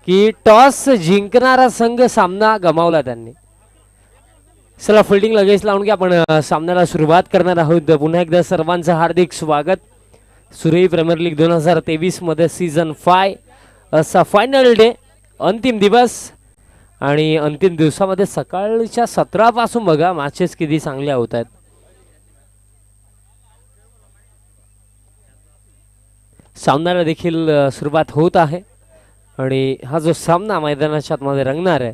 की टॉस जिंकणारा संघ सामना गमावला त्यांनी. चला फिल्डिंग लगेच लावून घ्या. आपण सामन्याला सुरुवात करणार आहोत. पुन्हा एकदा सर्वांचं हार्दिक स्वागत. सुरेई प्रीमियर लीग 2023 मध्ये सीझन 5 असा फायनल डे, अंतिम दिवस. आणि अंतिम दिवसामध्ये सकाळच्या 17 पासून बघा मॅचेस किती चांगल्या होत आहेत. सामन्याला देखील सुरुवात होत आहे. आणि हा जो सामना मैदानाच्या आतमध्ये रंगणार आहे,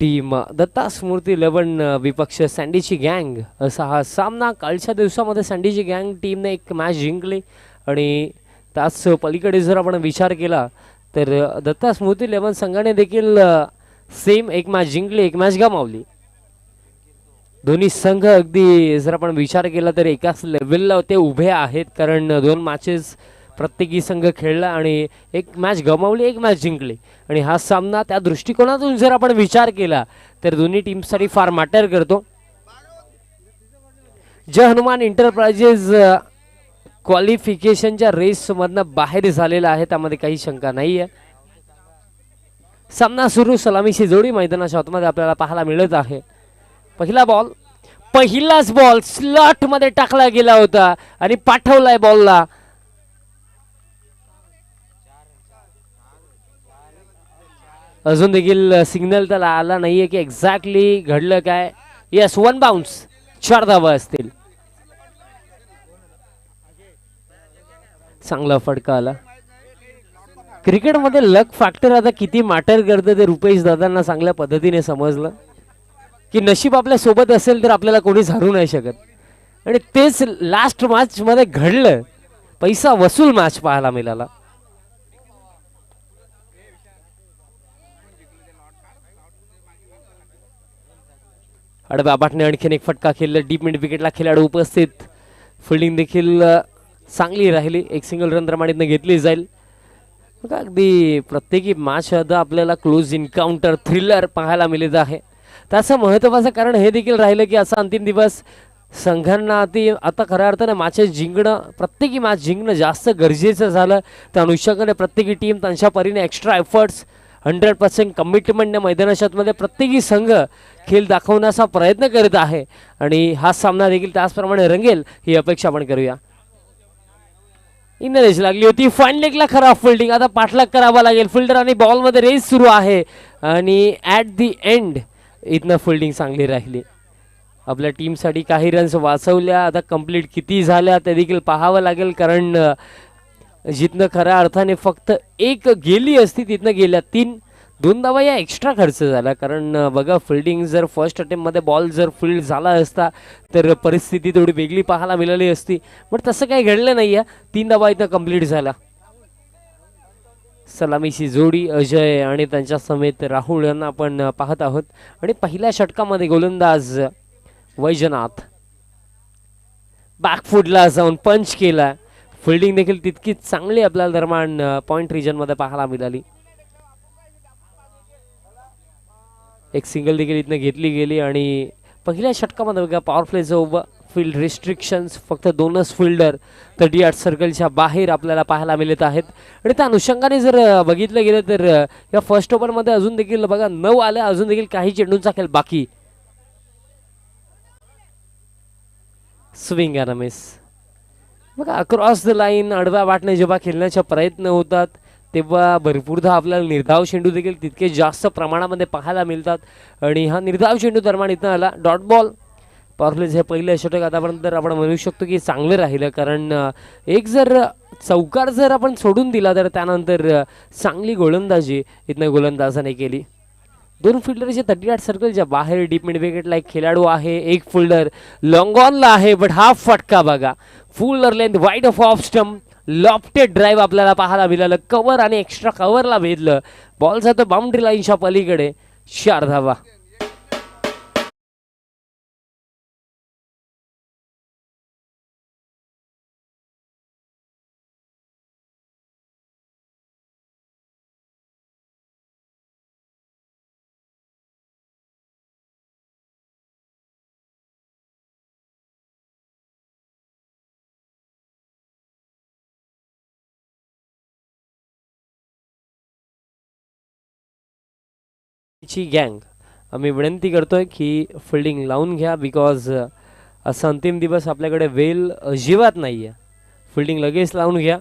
टीम दत्ता स्मृती 11 विपक्ष सँडीची गँग, असा हा सामना. कालच्या दिवसामध्ये सँडीची गँग टीमने एक मॅच जिंकली आणि त्याच पलीकडे जर आपण विचार केला तर दत्ता स्मृती 11 संघाने देखील सेम एक मॅच जिंकली, एक मॅच गमावली. दोन्ही संघ अगदी जर आपण विचार केला तर एकाच लेवलला ते उभे आहेत, कारण 2 मॅचेस प्रत्येकी संघ खेळला आणि एक मॅच गमावली, एक मॅच जिंकली. आणि हा सामना त्या दृष्टिकोनातून जर आपण विचार केला तर दोन्ही टीमसाठी फार मॅटर करतो. जय हनुमान एंटरप्राइजेस क्वालिफिकेशनच्या रेसमधनं बाहेर झालेला आहे, त्यामध्ये काही शंका नाही आहे. सामना सुरू, सलामीची जोडी मैदानाच्या आतमध्ये आपल्याला पाहायला मिळत आहे. पहिला बॉल, पहिलाच बॉल स्लॉट मध्ये टाकला गेला होता आणि पाठवलाय बॉलला. अजून देखील सिग्नल त्याला आला नाहीये की एक्झॅक्टली घडलं काय. यस, 1 बाउन्स, 4 धावा असतील. चांगला फटका आला. क्रिकेटमध्ये लक फॅक्टर आता किती मॅटर करतं ते रुपेश दादांना चांगल्या पद्धतीने समजलं की नशीब आपल्या सोबत असेल तर आपल्याला कोणीच हरू नाही शकत. आणि तेच लास्ट मॅच मध्ये घडलं. पैसा वसूल मॅच पाहायला मिळाला. अडबा बाटने आणखीन एक फटका खेळला. डीप मिड विकेटला खेळाडू उपस्थित. फिल्डिंग देखील चांगली राहिली. एक सिंगल रन प्रमाणित घेतली जाईल. अगदी प्रत्येकी मॅच आता आपल्याला क्लोज इन्काउंटर थ्रिलर पाहायला मिळत आहे. त्याचं महत्त्वाचं कारण हे देखील राहिलं की असा अंतिम दिवस संघांना आता खऱ्या अर्थाने मॅचेस जिंकणं, प्रत्येकी मॅच जिंकणं जास्त गरजेचं झालं. त्या अनुषंगाने प्रत्येकी टीम त्यांच्या परीने एक्स्ट्रा एफर्ट्स, 100% कमिटमेंटने मैदानाच्या आतमध्ये प्रत्येकी संघ खेळ दाखवण्याचा प्रयत्न करत आहे. आणि हा सामना देखील त्याचप्रमाणे रंगेल ही अपेक्षा आपण करूया. इन रेस लागली होती, फाईन लेगला खराब फिल्डिंग. आता पाठलाग करावा लागेल. फिल्डर आणि बॉलमध्ये रेस सुरू आहे आणि ॲट दी एंड इथनं फिल्डिंग चांगली राहिली. आपल्या टीमसाठी काही रन्स वाचवल्या. आता कंप्लीट किती झाल्या ते देखील पाहावं लागेल, कारण जिथनं खऱ्या अर्थाने फक्त एक गेली असती तिथनं गेल्या 2 धावा या एक्स्ट्रा खर्च झाला. कारण बघा, फिल्डिंग जर फर्स्ट अटेम्प्टमध्ये बॉल जर फील्ड झाला असता तर परिस्थिती थोडी वेगळी पाहायला मिळाली असती. पण तसं काही घडलं नाही आहे. 3 धावा इथं कंप्लीट झाला. सलामीची जोडी अजय आणि त्यांच्या समेत राहुल यांना आपण पाहत आहोत. आणि पहिल्या षटकामध्ये गोलंदाज वैजनाथ बॅकफुटला जाऊन पंच केला. फिल्डिंग देखील तितकीच चांगली आपल्याला दरम्यान पॉइंट रिजनमध्ये पाहायला मिळाली. एक सिंगल देखील इथनं घेतली गेली. आणि पहिल्या षटकामध्ये बघा, पॉवर प्लेचं ओव्हर, फील्ड रिस्ट्रिक्शन्स, फक्त 2च फिल्डर 38 सर्कलच्या बाहेर आपल्याला पाहायला मिळत आहेत. आणि त्या अनुषंगाने जर बघितलं गेलं तर या फर्स्ट ओव्हरमध्ये अजून देखील बघा 9 आल्या. अजून देखील काही चेंडूंचा खेळ बाकी. Swing and miss. बघा, अक्रॉस द लाईन आडव्या वाटणे जेव्हा खेळण्याचा प्रयत्न होतात तेव्हा भरपूरदा आपल्याला निर्धाव चेंडू देखील तितके जास्त प्रमाणामध्ये पाहायला मिळतात. आणि हा निर्धाव चेंडू दरम्यान इथं आला. Dot ball. पॉवरप्लेज हे पहिलं षटक आतापर्यंत आपण म्हणू शकतो की चांगलं राहिलं, कारण एक जर चौकार जर आपण सोडून दिला तर त्यानंतर चांगली गोलंदाजी इथनं गोलंदाजाने केली. 2 फिल्डरचे 38 सर्कलच्या बाहेर डीप मिड विकेटला एक खेळाडू आहे. एक फिल्डर लॉंग ऑनला आहे. बट हा फटका बघा, फुल length wide off stump, lofted drive आपल्याला पाहायला मिळालं. कव्हर आणि एक्स्ट्रा कव्हरला भेदलं. बॉल जातो बाउंड्री लाईनच्या पलीकडे. 4 धावा. ची गँग आम्ही विनंती करतोय की फिल्डिंग लावून घ्या बिकॉज असा अंतिम दिवस आपल्याकडे वेल अजिबात नाही आहे. फिल्डिंग लगेच लावून घ्या.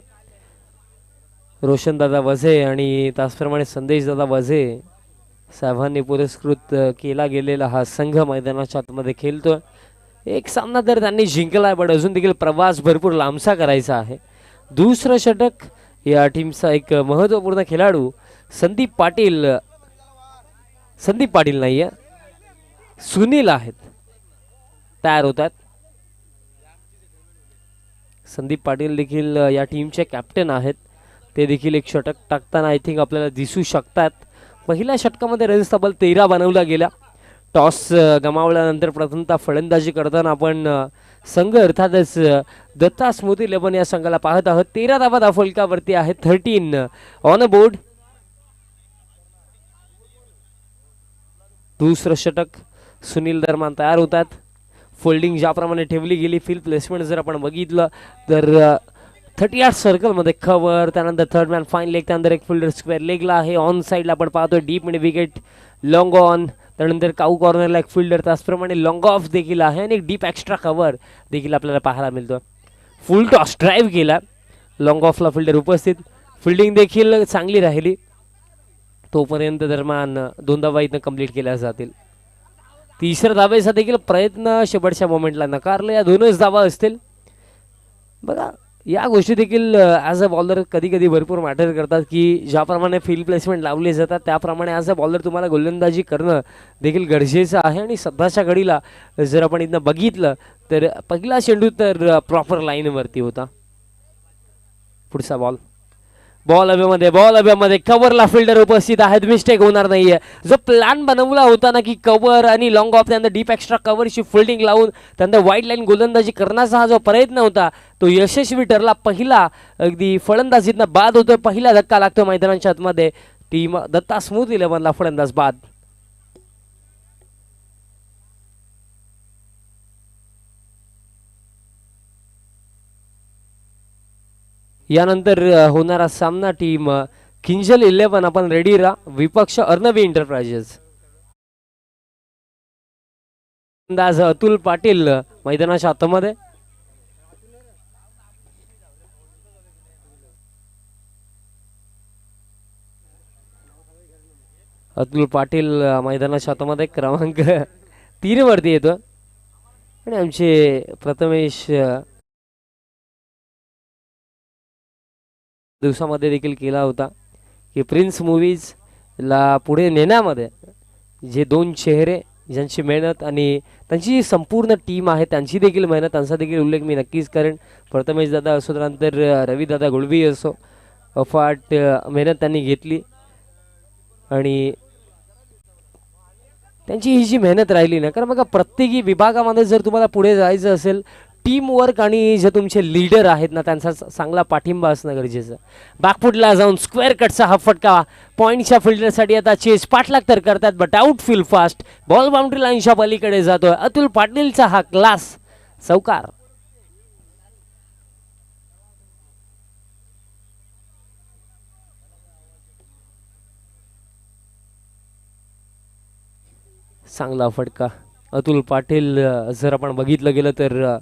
रोशनदादा वझे आणि त्याचप्रमाणे संदेशदादा वझे साहेबांनी पुरस्कृत केला गेलेला हा संघ मैदानाच्या आतमध्ये खेळतोय. एक सामना तर त्यांनी जिंकला आहे, पण अजून देखील प्रवास भरपूर लांबसा करायचा आहे. दुसरं षटक या टीमचा एक महत्त्वपूर्ण खेळाडू संदीप पाटील नाही आहे, सुनील आहेत, तयार होतात. संदीप पाटील देखील या टीमचे कॅप्टन आहेत. ते देखील एक षटक टाकताना आय थिंक आपल्याला दिसू शकतात. पहिल्या षटकामध्ये रन्स तब्बल 13 बनवला गेला. टॉस गमावल्यानंतर प्रथमतः फलंदाजी करताना आपण संघ अर्थातच दत्ता स्मृती 11 या संघाला पाहत आहोत. 13 धावा धावफलकावरती आहेत. 13 ऑन अ बोर्ड. दुसरं षटक सुनील दरम्यान तयार होतात. फोल्डिंग ज्याप्रमाणे ठेवली गेली, फील्ड प्लेसमेंट जर आपण बघितलं तर 38 सर्कलमध्ये कव्हर, त्यानंतर थर्ड मॅन फाईन लेग, त्यानंतर एक फिल्डर स्क्वेअर लेगला आहे. ऑन साईडला आपण पाहतोय deep mid wicket, long on, त्यानंतर काऊ कॉर्नरला एक फिल्डर, त्याचप्रमाणे लॉंग ऑफ देखील आहे आणि एक डीप एक्स्ट्रा कव्हर देखील आपल्याला पाहायला मिळतो. फुल टॉस ड्राईव्ह केला, लॉंग ऑफला फिल्डर उपस्थित. फिल्डिंग देखील चांगली राहिली. तोपर्यंत दरम्यान 2 धावा इथं कंप्लीट केल्या जातील. तिसऱ्या धावेचा देखील प्रयत्न शेवटच्या मोमेंटला नकारले. या 2च धावा असतील. बघा, या गोष्टी देखील ॲज अ बॉलर कधी कधी भरपूर मॅटर करतात की ज्याप्रमाणे फील्ड प्लेसमेंट लावले जातात त्याप्रमाणे ॲज अ बॉलर तुम्हाला गोलंदाजी करणं देखील गरजेचं आहे. आणि सध्याच्या घडीला जर आपण इथं बघितलं तर पहिला चेंडू तर प्रॉपर लाईनवरती होता. पुढचा बॉल हवेमध्ये कव्हरला फिल्डर उपस्थित आहेत. मिस्टेक होणार नाहीये. जो प्लॅन बनवला होता ना की कव्हर आणि लॉंग ऑफ, त्यानंतर डीप एक्स्ट्रा कव्हरची फिल्डिंग लावून त्यानंतर वाईड लाईन गोलंदाजी करण्याचा हा जो प्रयत्न होता तो यशस्वी ठरला. पहिला अगदी फलंदाजीतनं बाद होतोय. पहिला धक्का लागतो मैदानाच्या आतमध्ये. टीम दत्ता स्मृती 11 फलंदाज बाद. यानंतर होणारा सामना टीम किंजल 11 आपण रेडी राहा. विपक्ष अर्णवी एंटरप्राइजेस. अंदाज अतुल पाटील मैदानाच्या आतमध्ये. अतुल पाटील मैदानाच्या आतमध्ये क्रमांक 3 वरती येतो आणि आमचे प्रथमेश दिवसामध्ये देखील केला होता की प्रिन्स मूवीजला पुढे नेण्यामध्ये जे 2 चेहरे ज्यांची मेहनत आणि त्यांची संपूर्ण टीम आहे त्यांची देखील मेहनत, त्यांचा देखील उल्लेख मी नक्कीच करेन. प्रथमेश दादा असो, त्यानंतर रविदादा गुळवी असो, अफाट मेहनत त्यांनी घेतली आणि त्यांची ही जी मेहनत राहिली ना, कारण बघा प्रत्येकी विभागामध्ये जर तुम्हाला पुढे जायचं असेल टीम वर्क आणि जे तुमचे लीडर आहेत ना त्यांचा चांगला पाठिंबा असणं गरजेचं. बॅकफुटला जाऊन स्क्वेअर कटचा हा फटका पॉईंटच्या फिल्डरसाठी आता चेस पाठलाग तर करतात but out field fast. Ball boundary लाईनच्या पलीकडे जातोय. अतुल पाटीलचा हा क्लास चौकार. चांगला फटका. अतुल पाटील जर आपण बघितलं गेलं तर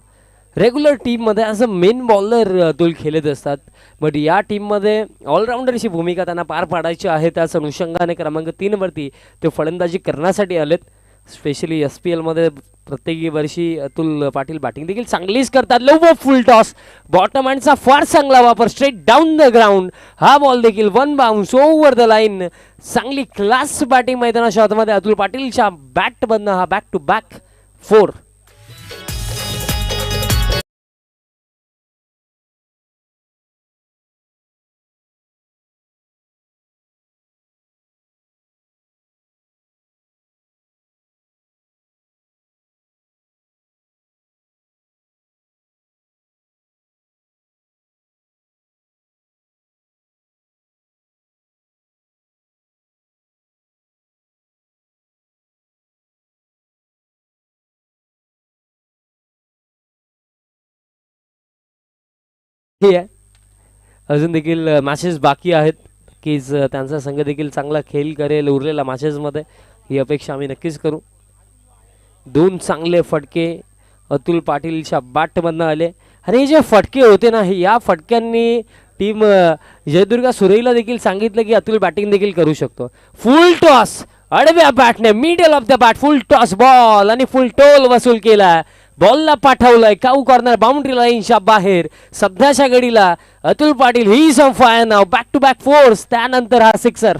रेग्युलर टीममध्ये as a main bowler Atul खेळत असतात, बट या टीममध्ये ऑलराऊंडरची भूमिका त्यांना पार पाडायची आहे. त्याच अनुषंगाने क्रमांक 3 वरती ते फलंदाजी करण्यासाठी आलेत. स्पेशली SPL मध्ये प्रत्येक वर्षी अतुल पाटील बॅटिंग देखील चांगलीच करतात. लो फुल टॉस, बॉटम हँडचा फार चांगला वापर, स्ट्रेट डाऊन द ग्राउंड. हा बॉल देखील 1 बाउन्स ओव्हर द लाईन. चांगली क्लास बॅटिंग मैदानाच्या आतमध्ये अतुल पाटीलच्या बॅट बंद. हा बॅक टू बॅक 4. अजून देखील मॅचेस बाकी आहेत की त्यांचा संघ देखील चांगला खेळ करेल उरलेल्या मॅचेसमध्ये. ही अपेक्षा आम्ही नक्कीच करू. दोन चांगले फटके अतुल पाटीलच्या बॅटमधनं आले आणि हे जे फटके होते ना, या फटक्यांनी टीम जयदुर्गा सुरईला देखील सांगितलं की अतुल बॅटिंग देखील करू शकतो. फुल टॉस आडव्या बॅटने middle of the bat full toss ball आणि फुल टोल वसूल केला. बॉलला पाठवलाय काऊ कॉर्नर बाउंड्री लाईनच्या बाहेर. सध्याच्या घडीला Atul Patil he is on fire नाव. बॅक टू बॅक फोर्स, त्यानंतर हा सिक्सर.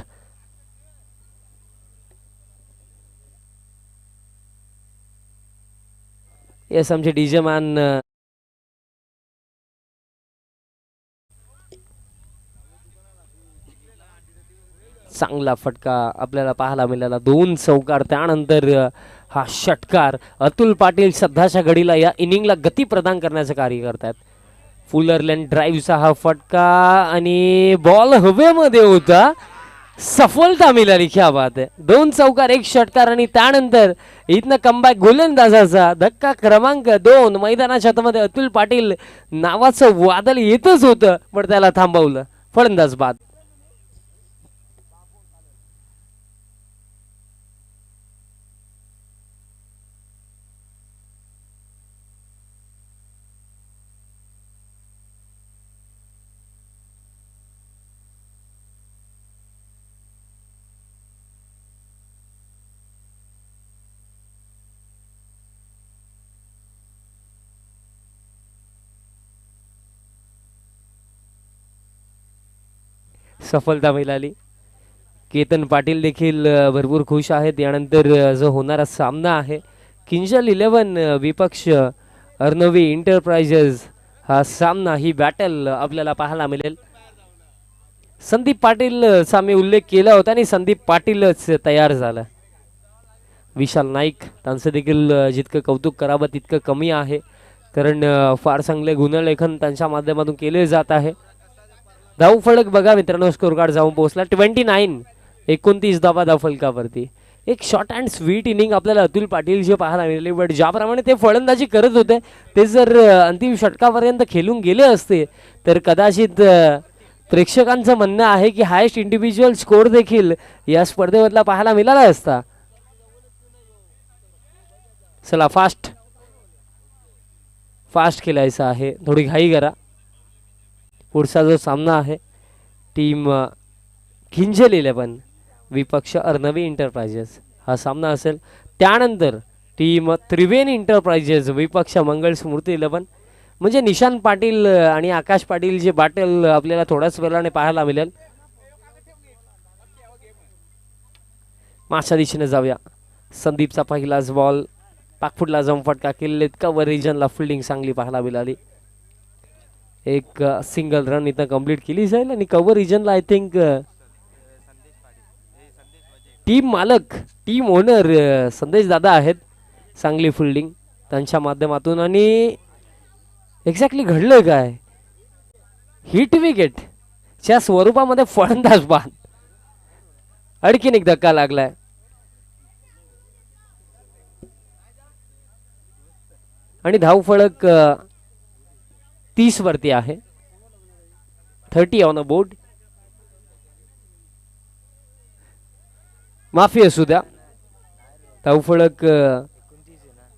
येस, आमचे डीजे मॅन चांगला फटका आपल्याला पाहायला मिळाला. दोन चौकार, त्यानंतर हा षटकार. अतुल पाटील सध्याच्या घडीला या इनिंगला गती प्रदान करण्याचं कार्य करतात. फुलर लेन ड्राईव्हचा हा फटका आणि बॉल हवेमध्ये होता. सफलता मिळाली. क्या बात आहे. दोन चौकार, एक षटकार आणि त्यानंतर इथनं कमबॅक गोलंदाजाचा धक्का क्रमांक 2. मैदानाच्या आतमध्ये अतुल पाटील नावाचं वादळ येतच होतं, पण त्याला थांबवलं. फलंदाज बाद. सफलता मिळाली. केतन पाटील देखील भरपूर खुश आहेत. यानंतर जो होणारा सामना आहे किंजल 11 विपक्ष अर्णवी इंटरप्राइजेस, हा सामना, ही बॅटल आपल्याला पाहायला मिळेल. संदीप पाटील चा मी उल्लेख केला होता आणि संदीप पाटीलच तयार झाला. विशाल नाईक, त्यांचं देखील जितकं कौतुक करावं तितकं कमी आहे, कारण फार चांगले गुणलेखन त्यांच्या माध्यमातून केले जात आहे. धाव फलक बघा मित्रांनो, स्कोर कार्ड जाऊन पोहोचला 29. 29 धावा धाव फलकावरती. एक शॉर्ट अँड स्वीट इनिंग आपल्याला अतुल पाटील जे पाहायला मिळाले, बट ज्याप्रमाणे ते फलंदाजी करत होते ते जर अंतिम षटकापर्यंत खेळून गेले असते तर कदाचित प्रेक्षकांचं म्हणणं आहे की हायेस्ट इंडिव्हिज्युअल स्कोर देखील या स्पर्धेमधला पाहायला मिळाला असता. चला फास्ट फास्ट खेळायचं आहे, थोडी घाई करा. पुढचा जो सामना आहे टीम किंजल 11 विपक्ष अर्णवी इंटरप्राइजेस, हा सामना असेल. त्यानंतर टीम त्रिवेणी इंटरप्राइजेस विपक्ष मंगल स्मृती 11, म्हणजे निशांत पाटील आणि आकाश पाटील जे बॅटल आपल्याला थोड्याच वेळाने पाहायला मिळेल. मागच्या दिशेने जाऊया. संदीपचा पहिलाच बॉल पाकफुटला जाऊन फटका केलेले. कव्हर रिजनला फिल्डिंग चांगली पाहायला मिळाली. एक सिंगल रन इथं कंप्लीट केली जाईल आणि कव्हर रिजनला आय थिंक टीम मालक, टीम ओनर संदेश दादा आहेत. चांगली फिल्डिंग त्यांच्या माध्यमातून. आणि एक्झॅक्टली घडलं काय, हिट विकेट च्या स्वरूपामध्ये फलंदाज बाद. आणखीन एक धक्का लागलाय. आणि धाव फलक 30 वरती आहे. 30 ऑन अ बोर्ड. माफी असू द्या, धाव फलक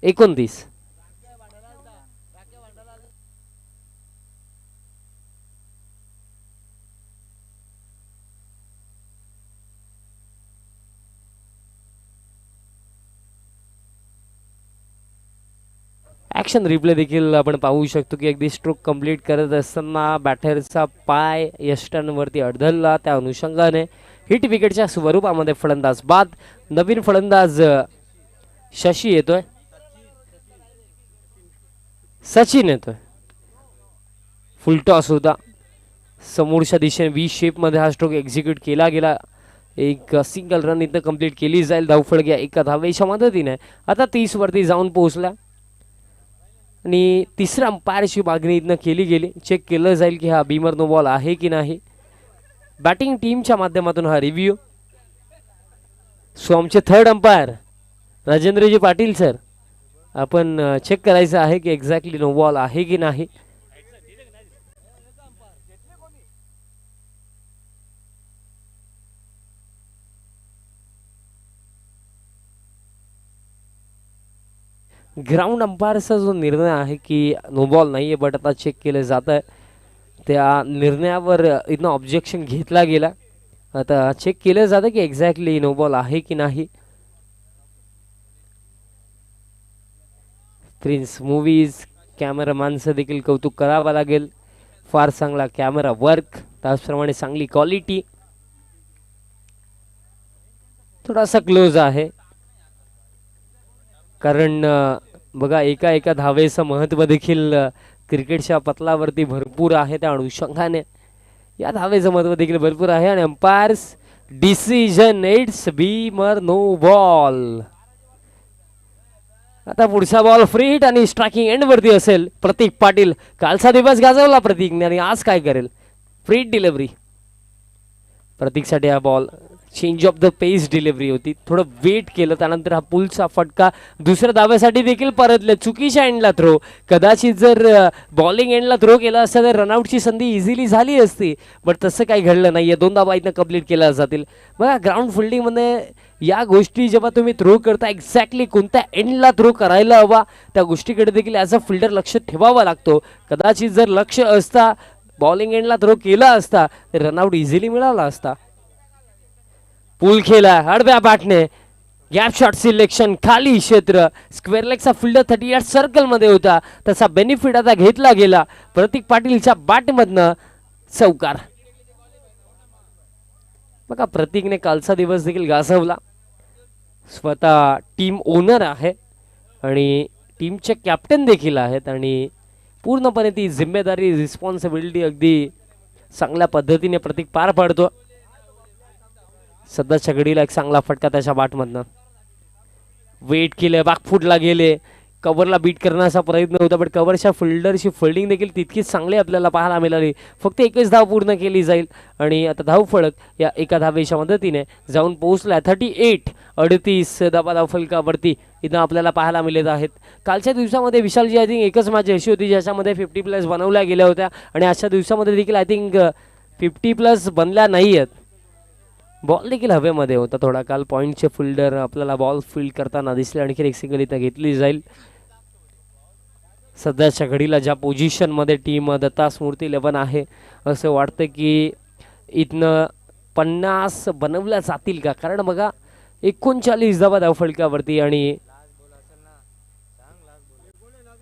29. ॲक्शन रिप्ले देखील आपण पाहू शकतो की अगदी स्ट्रोक कंप्लीट करत असताना बॅटरचा पाय यष्टांवरती अडधरला. त्या अनुषंगाने हिट विकेटच्या स्वरूपामध्ये फलंदाज बाद. नवीन फलंदाज शशी येतोय, सचिन येतोय. फुल टॉस होता समोरच्या दिशेने व्ही शेप मध्ये हा स्ट्रोक एक्झिक्यूट केला गेला. एक सिंगल रन इथं कंप्लीट केली जाईल. धावफलक या एका धावेच्या मदतीने आता 30 वरती जाऊन पोहोचला. आणि तिसऱ्या अंपायरची मागणी इथनं केली गेली. चेक केलं जाईल की हा बीमर नो बॉल आहे की नाही. बॅटिंग टीमच्या माध्यमातून हा रिव्ह्यू. सो आमचे third umpire Rajendraji Patil sir, आपण चेक करायचं आहे की एक्झॅक्टली नो बॉल आहे की नाही. ग्राउंड अंपायरचा जो निर्णय आहे की नो बॉल नाही आहे, बट आता चेक केलं जात आहे. त्या निर्णयावर इथनं ऑब्जेक्शन घेतला गेला. आता चेक केलं जातं की एक्झॅक्टली नो बॉल आहे की नाही. प्रिन्स मूवीज कॅमेरामॅनचं देखील कौतुक करावं लागेल. फार चांगला कॅमेरा वर्क, त्याचप्रमाणे चांगली क्वालिटी. थोडासा क्लोज आहे कारण बघा एका एका धावेचं महत्त्व देखील क्रिकेटच्या पतलावरती भरपूर आहे. त्या अनुषंगाने या धावेचं महत्त्व देखील भरपूर आहे. आणि umpires decision it's beamer no ball. आता पुढचा बॉल फ्री हिट आणि स्ट्रायकिंग एंड वरती असेल. प्रतीक पाटील कालचा दिवस गाजवला प्रतीकने आणि आज काय करेल. फ्री डिलिव्हरी प्रतीकसाठी. हा ball change of the pace delivery होती, थोडं वेट केलं, त्यानंतर हा पुलचा फटका दुसऱ्या धाव्यासाठी देखील परतले. चुकीच्या एंडला थ्रो. कदाचित जर बॉलिंग एंडला थ्रो केला असता तर रनआउटची संधी इझिली झाली असती, बट तसं काही घडलं नाहीये. 2 धावा इथनं कंप्लीट केल्या जातील. बघा ग्राउंड फिल्डिंगमध्ये या गोष्टी जेव्हा तुम्ही थ्रो करता एक्झॅक्टली कोणत्या एंडला थ्रो करायला हवा त्या गोष्टीकडे देखील ॲज अ फिल्डर लक्ष ठेवावा लागतो. कदाचित जर लक्ष असता बॉलिंग एंडला थ्रो केला असता तर रनआउट इझिली मिळाला असता. पूल खेळा आडव्या बॅटने. गॅप शॉट सिलेक्शन खाली क्षेत्र. स्क्वेअर लेगचा फिल्डर 38 सर्कल मध्ये होता, त्याचा बेनिफिट आता घेतला गेला. प्रतीक पाटीलच्या बॅटमधनं चौकार. बघा प्रतीकने कालचा दिवस देखील गाजवला. स्वतः टीम ओनर आहे आणि टीमचे कॅप्टन देखील आहेत आणि पूर्णपणे ती जिम्मेदारी रिस्पॉन्सिबिलिटी अगदी चांगल्या पद्धतीने प्रतीक पार पाडतो. सध्याच्या घडीला एक चांगला फटका त्याच्या बॅटमधनं. वेट केलं, बॅकफुटला गेले, कव्हरला बीट करण्याचा प्रयत्न होता, बट कव्हरच्या फिल्डरची फिल्डिंग देखील तितकीच चांगली आपल्याला पाहायला मिळाली. फक्त एकच धाव पूर्ण केली जाईल आणि आता धाव फलक या एका धावेच्या मदतीने जाऊन पोहोचला 38. 38 धाव फलकावरती इथं आपल्याला पाहायला मिळत आहेत. कालच्या दिवसामध्ये विशालजी आय थिंक एकच मॅच अशी होती ज्याच्यामध्ये 50+ बनवल्या गेल्या होत्या आणि आजच्या दिवसामध्ये देखील आय थिंक 50+ बनल्या नाही आहेत. बॉल देखील हवेमध्ये होता थोडा काल. पॉईंटचे फिल्डर आपल्याला बॉल फील्ड करताना दिसले. आणखी एक सिंगल इथं घेतली जाईल. सध्याच्या घडीला ज्या पोझिशनमध्ये टीम दत्ता स्मृती 11 आहे असं वाटतं की इथनं 50 बनवल्या जातील का, कारण बघा 39 धावा धावफलकावरती. आणि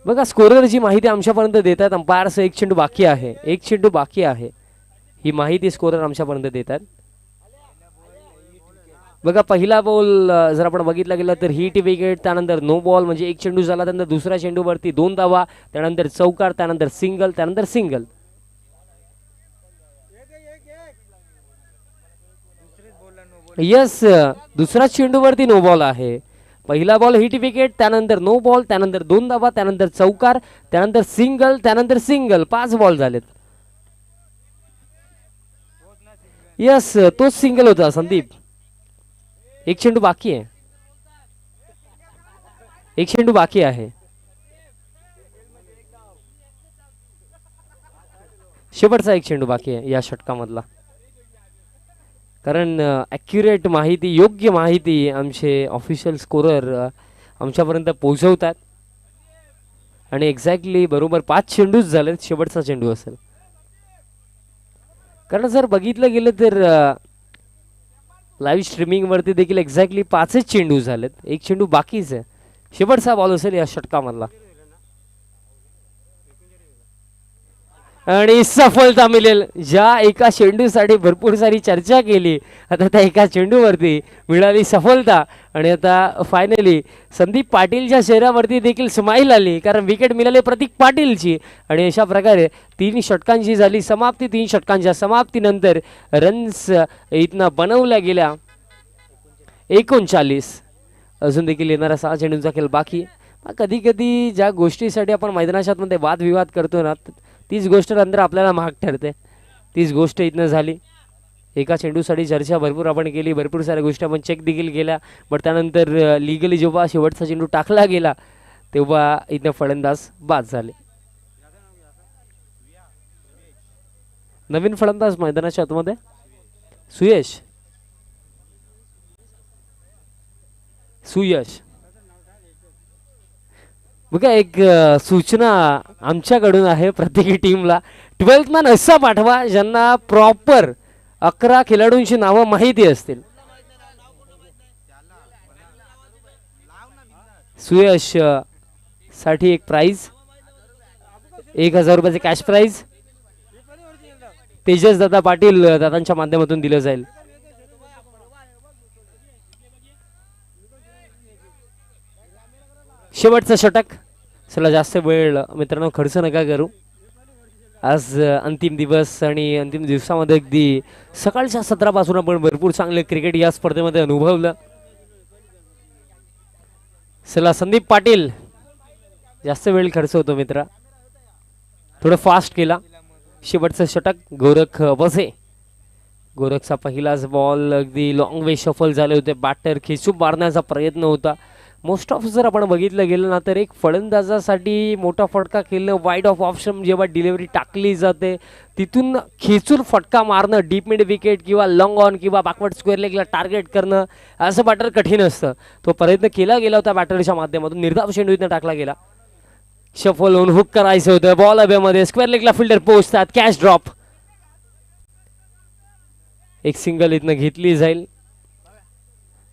बघा स्कोररची माहिती आमच्यापर्यंत देतात. अंपायर्स 1 चेंडू बाकी आहे, 1 चेंडू बाकी आहे, ही माहिती स्कोरर आमच्यापर्यंत देतात. बघा पहिला बॉल जर आपण बघितला गेला तर हिट विकेट, त्यानंतर नो बॉल म्हणजे 1 चेंडू झाला, त्यानंतर दुसऱ्या चेंडूवरती 2 धावा, त्यानंतर चौकार, त्यानंतर सिंगल, त्यानंतर सिंगल. यस, दुसऱ्या चेंडूवरती नो बॉल आहे. पहिला बॉल हिट विकेट, त्यानंतर नो बॉल, त्यानंतर 2 धावा, त्यानंतर चौकार, त्यानंतर सिंगल, त्यानंतर सिंगल. 5 बॉल झालेत. यस, तोच सिंगल होता संदीप. 1 चेंडू बाकी आहे, 1 चेंडू बाकी आहे. शेवटचा 1 चेंडू बाकी आहे या षटकामधला. कारण ॲक्युरेट माहिती, योग्य माहिती आमचे ऑफिशियल स्कोरर आमच्यापर्यंत पोहोचवतात आणि एक्झॅक्टली बरोबर 5 चेंडूच झालेत. शेवटचा चेंडू असेल, कारण जर बघितलं गेलं तर लाईव्ह स्ट्रीमिंगवरती देखील एक्झॅक्टली 5च चेंडू झालेत. 1 चेंडू बाकीच आहे. शेवटचा बॉल असेल या षटकामधला आणि सफलता मिळेल. ज्या एका चेंडूसाठी भरपूर सारी चर्चा केली, आता त्या एका चेंडूवरती मिळाली सफलता. आणि आता फायनली संदीप पाटीलच्या चेहऱ्यावरती देखील स्माईल आली, कारण विकेट मिळाली प्रतीक पाटीलची. आणि अशा प्रकारे 3 षटकांची झाली समाप्ती. 3 षटकांच्या समाप्तीनंतर रन्स इथनं बनवल्या गेल्या 39. अजून देखील येणारा 6 चेंडूंचा खेळ बाकी. कधी कधी ज्या गोष्टीसाठी आपण मैदानाच्या मध्ये वादविवाद करतो ना, तीच गोष्ट नंतर आपल्याला महाग ठरते. तीच गोष्ट इथनं झाली. एका चेंडूसाठी चर्चा भरपूर आपण केली, भरपूर साऱ्या गोष्टी आपण चेक देखील केल्या, बट त्यानंतर लिगली जेव्हा शेवटचा चेंडू टाकला गेला तेव्हा इथं फलंदाज बाद झाले. नवीन फलंदाज मैदानाच्या आतमध्ये सुयश बघा एक सूचना आमच्याकडून आहे प्रत्येकी टीमला 12th मॅन असा पाठवा ज्यांना प्रॉपर 11 खेळाडूंची नावं माहिती असतील. सुयश साठी एक प्राइज 1000 रुपयाचे कॅश प्राइज तेजस दादा पाटील दादांच्या माध्यमातून दिलं जाईल. शेवटचं षटक. चला जास्त वेळ मित्रांनो खर्च नका करू. आज अंतिम दिवस आणि अंतिम दिवसामध्ये अगदी सकाळच्या सत्रापासून आपण भरपूर चांगले क्रिकेट या स्पर्धेमध्ये अनुभवलं. चला संदीप पाटील जास्त वेळ खर्च होतो मित्रा, थोडं फास्ट केला. शेवटचं षटक गोरख वसे. गोरखचा पहिलाच बॉल अगदी लॉंग वे शफल झाले होते. बॅटर खेचून मारण्याचा प्रयत्न होता. मोस्ट ऑफ जर आपण बघितलं गेलं ना तर एक फलंदाजासाठी मोठा फटका खेळणं, वाईड ऑफ ऑप्शन जेव्हा डिलिव्हरी टाकली जाते तिथून खेचून फटका मारणं, डीप मिड विकेट किंवा लॉंग ऑन किंवा बॅकवर्ड स्क्वेअर लेगला टार्गेट करणं असं बॅटर कठीण असतं. तो प्रयत्न केला गेला होता बॅटरच्या माध्यमातून. निर्धाव चेंडूतनं टाकला गेला. शफल होऊन हुक करायचं होतं. बॉल हवेमध्ये स्क्वेअर लेगला फिल्डर पोहोचतात. Catch drop. एक सिंगल इथनं घेतली जाईल.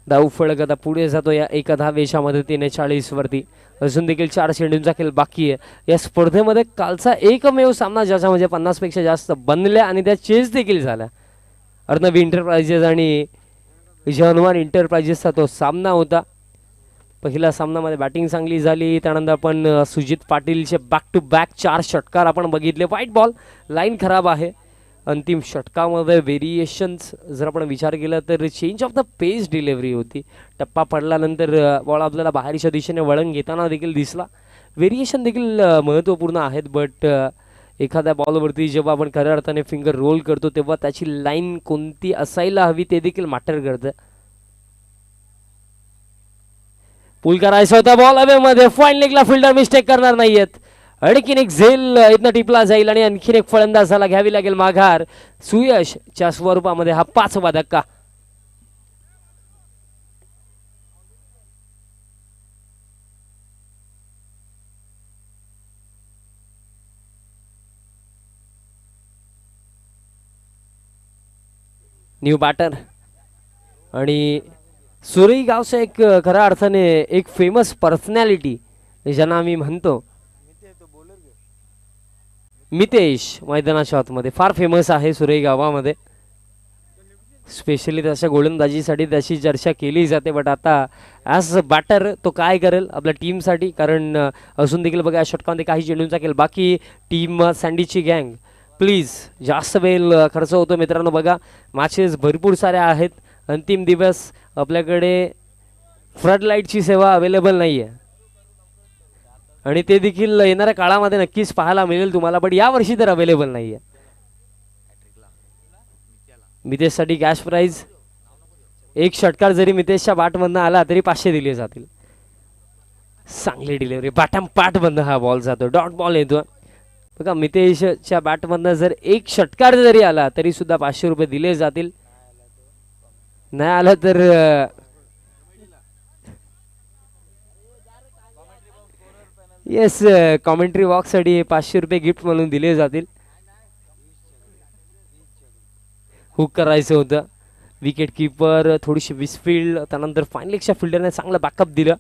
धाव फळक आता पुढे जातो या एका धावेच्या मदतीने 40 वरती. अजून देखील 4 चेंडूंचा खेळ बाकी आहे. या स्पर्धेमध्ये कालचा एकमेव सामना ज्याचा म्हणजे 50 पेक्षा जास्त बनल्या आणि त्या चेस देखील झाल्या. अर्णव एंटरप्राइजेस आणि हनुमान एंटरप्राइजेसचा तो सामना होता. पहिल्या सामन्यामध्ये बॅटिंग चांगली झाली. त्यानंतर आपण सुजित पाटीलचे बॅक टू बॅक 4 षटकार आपण बघितले. व्हाईट बॉल लाईन खराब आहे. अंतिम षटकामध्ये व्हेरिएशन्स जर आपण विचार केला तर change of the pace delivery होती. टप्पा पडल्यानंतर बॉल आपल्याला बाहेरच्या दिशेने वळण घेताना देखील दिसला. व्हेरिएशन देखील महत्त्वपूर्ण आहेत. बट एखाद्या बॉलवरती जेव्हा आपण खऱ्या अर्थाने फिंगर रोल करतो तेव्हा त्याची लाईन कोणती असायला हवी ते देखील मॅटर करतं. पुल करायचा होता बॉल हवेमध्ये. फाईन लेगला फिल्डर मिस्टेक करणार नाहीयेत. आणखीन एक झेल इथनं टिपला जाईल आणि आणखीन एक फलंदाजाला घ्यावी लागेल माघार. सुयशच्या स्वरूपामध्ये हा 5वा धक्का. न्यू बॅटर आणि सुरई गावचा एक खऱ्या अर्थाने एक फेमस पर्सनॅलिटी ज्यांना आम्ही म्हणतो मितेश मैदानाच्या आतमध्ये फार फेमस आहे सुरई गावामध्ये. स्पेशली त्याच्या गोलंदाजीसाठी त्याची चर्चा केली जाते. बट आता ॲज अ बॅटर तो काय करेल आपल्या टीमसाठी, कारण अजून देखील बघा षटकामध्ये काही चेंडूंचा खेळ बाकी. टीम सँडीची गँग प्लीज जास्त वेळ खर्च होतो मित्रांनो. बघा मॅचेस भरपूर साऱ्या आहेत. अंतिम दिवस आपल्याकडे फ्लड लाईटची सेवा अवेलेबल नाही आहे आणि ते देखील येणाऱ्या काळामध्ये नक्कीच पाहायला मिळेल तुम्हाला. बट यावर्षी तर अवेलेबल नाही आहे. मितेशसाठी कॅश प्राइज. एक षटकार जरी मितेशच्या बॅटमधनं आला तरी 500 दिले जातील. चांगली डिलिव्हरी बॅटम पाठमधनं हा बॉल जातो. डॉट बॉल येतो. बघा मितेशच्या बॅटमधनं जर एक षटकार जरी आला तरी सुद्धा 500 रुपये दिले जातील. नाही आलं तर येस कॉमेंट्री बॉक्ससाठी 500 रुपये गिफ्ट म्हणून दिले जातील. हुक करायचं होतं. विकेट किपर थोडीशी विस्फील्ड. त्यानंतर फायनलिक्सच्या फिल्डरने चांगलं बॅकअप दिलं.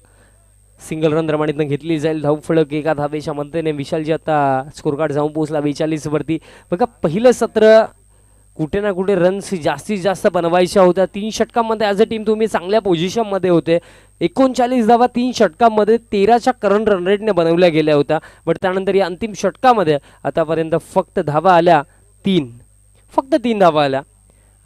सिंगल रन रमाणीतनं घेतली जाईल. धाव फळक एका धावेच्या मदतीने. विशालजी आता स्कोर कार्ड जाऊन पोहोचला 42 वरती. बघा पहिलं सत्र कुठे ना कुठे रन्स जास्तीत जास्त बनवायच्या होत्या. 3 षटकांमध्ये ॲज अ टीम तुम्ही चांगल्या पोझिशनमध्ये होते. 39 धावा 3 षटकांमध्ये 13च्या करंट रन रेटने बनवल्या गेल्या होत्या. बट त्यानंतर या अंतिम षटकामध्ये आतापर्यंत फक्त धावा आल्या 3. फक्त 3 धावा आल्या.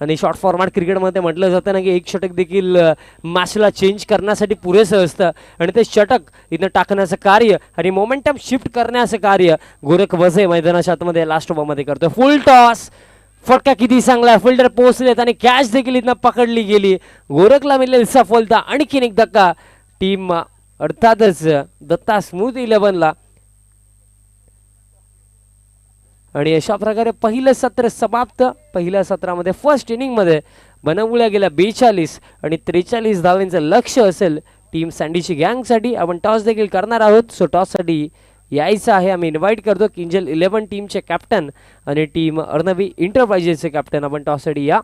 आणि शॉर्ट फॉर्मॅट क्रिकेटमध्ये म्हटलं जातं ना की एक षटक देखील मॅचला चेंज करण्यासाठी पुरेसं असतं आणि ते षटक इथं टाकण्याचं कार्य आणि मोमेंटम शिफ्ट करण्याचं कार्य गोरख वसे मैदानाच्या आतमध्ये लास्ट ओव्हरमध्ये करतो. फुल टॉस. फटका किती चांगला. फिल्डर पोहोचलेत आणि कॅच देखील इथं पकडली गेली. गोरखला मिळेल सफलता. आणखीन एक धक्का. टीम अर्थातच दत्ता स्मूथ 11ला. आणि अशा प्रकारे पहिलं सत्र समाप्त. पहिल्या सत्रामध्ये फर्स्ट इनिंगमध्ये बनवल्या गेल्या 42 आणि 43 धावांचं लक्ष असेल टीम सँडीची गँगसाठी आपण टॉस देखील करणार आहोत. सो टॉससाठी यायचं आहे. आम्ही इन्व्हाइट करतो किंजल 11 टीमचे कॅप्टन आणि टीम अर्णवी इंटरप्राइजेसचे कॅप्टन. आपण टॉससाठी या.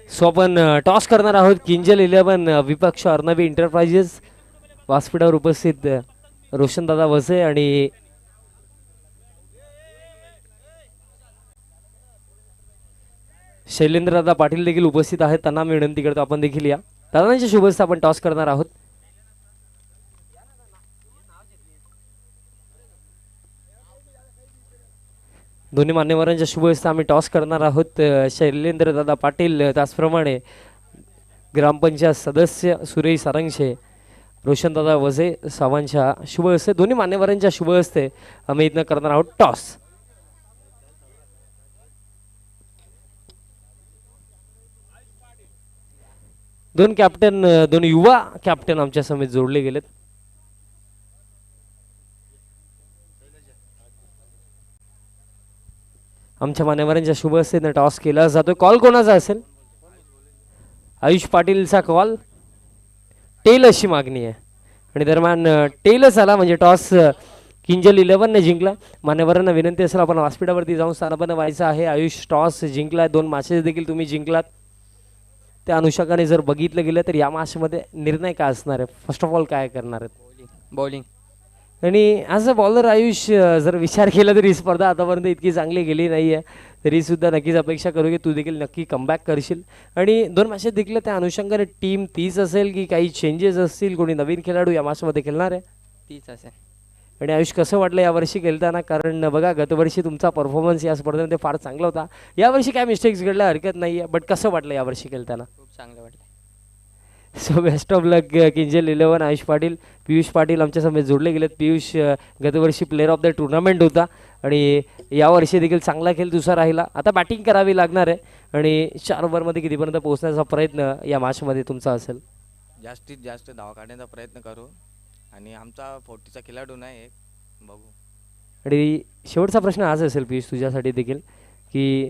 सो आपण टॉस करणार आहोत. किंजल 11 विपक्ष अर्णवी इंटरप्राइजेस. व्यासपीठावर उपस्थित रोशनदादा वसे आणि शैलेंद्रदादा पाटील देखील उपस्थित आहेत. त्यांना मी विनंती करतो आपण देखील या. दादांच्या शुभेच्छा. आपण टॉस करणार आहोत. दोन्ही मान्यवरांच्या शुभेच्छा. आम्ही टॉस करणार आहोत. शैलेंद्रदादा पाटील, त्याचप्रमाणे ग्रामपंचायत सदस्य सुरेश सारंगशे, रोशनदादा वजे सावांच्या शुभ हस्ते, दोन्ही मान्यवरांच्या शुभ हस्ते आम्ही इथनं करणार आहोत टॉस. दोन कॅप्टन, दोन युवा कॅप्टन आमच्या समेत जोडले गेलेत. आमच्या मान्यवरांच्या शुभ हस्ते टॉस केला जातोय. कॉल कोणाचा असेल? आयुष पाटीलचा कॉल. टेल अशी मागणी आहे आणि दरम्यान टेलच आला म्हणजे टॉस किंजल 11ने जिंकला. मान्यवरांना विनंती असेल आपण व्यासपीठावरती जाऊन स्थानापन्न व्हायचं आहे. आयुष टॉस जिंकलाय. 2 मॅचेस देखील तुम्ही जिंकलात. त्या अनुषंगाने जर बघितलं गेलं तर या मॅचमध्ये निर्णय काय असणार आहे? फर्स्ट ऑफ ऑल काय करणार आहेत? बॉलिंग. आणि ॲज अ बॉलर आयुष, जर विचार केला तरी स्पर्धा आतापर्यंत इतकी चांगली गेली नाही आहे, तरी सुद्धा नक्कीच अपेक्षा करू की तू देखील नक्की कमबॅक करशील. आणि 2 मॅचेस जिंकल्या त्या अनुषंगाने टीम तीच असेल की काही चेंजेस असतील? कोणी नवीन खेळाडू या मॅचमध्ये खेळणार आहे? तीच असेल. आणि आयुष कसं वाटलं यावर्षी खेळताना? कारण बघा गतवर्षी तुमचा परफॉर्मन्स या स्पर्धेमध्ये फार चांगला होता. यावर्षी काय मिस्टेक्स घडल्या हरकत नाही आहे, बट कसं वाटलं यावर्षी खेळताना? खूप चांगलं वाटलं. सो बेस्ट ऑफ लक किंजल 11. आयुष पाटील, पियुष पाटील आमच्या समेत जोडले गेलेत. पियुष गतवर्षी प्लेअर ऑफ द टुर्नामेंट होता आणि यावर्षी देखील चांगला खेळ तुझा राहिला. आता बॅटिंग करावी लागणार आहे आणि 4 ओव्हरमध्ये कितीपर्यंत पोहोचण्याचा प्रयत्न या मॅचमध्ये तुमचा असेल? जास्तीत जास्त धावा काढण्याचा प्रयत्न करू आणि आमचा 40चा खेळाडू नाही एक, बघू. आणि शेवटचा प्रश्न आज असेल पियुष तुझ्यासाठी देखील की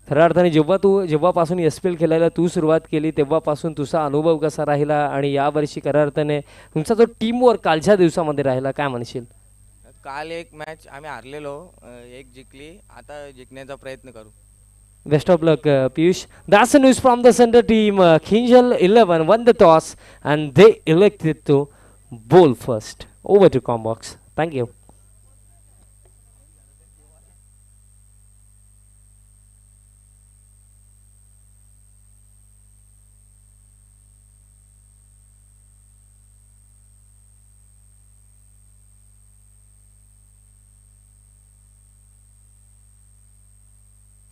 खऱ्या अर्थाने जेव्हापासून एस-पी-एल खेळायला तू सुरुवात केली तेव्हापासून तुझा अनुभव कसा राहिला आणि यावर्षी खऱ्या अर्थाने तुमचा जो टीमवर्क कालच्या दिवसामध्ये राहिला, काय म्हणशील? काल एक मॅच आम्ही हारलेलो, एक जिंकली. आता जिंकण्याचा प्रयत्न करू. Best of luck, Piyush. That's the news from the center team. Kinjal 11 won the toss and they elected to bowl first. Over to Combox. Thank you.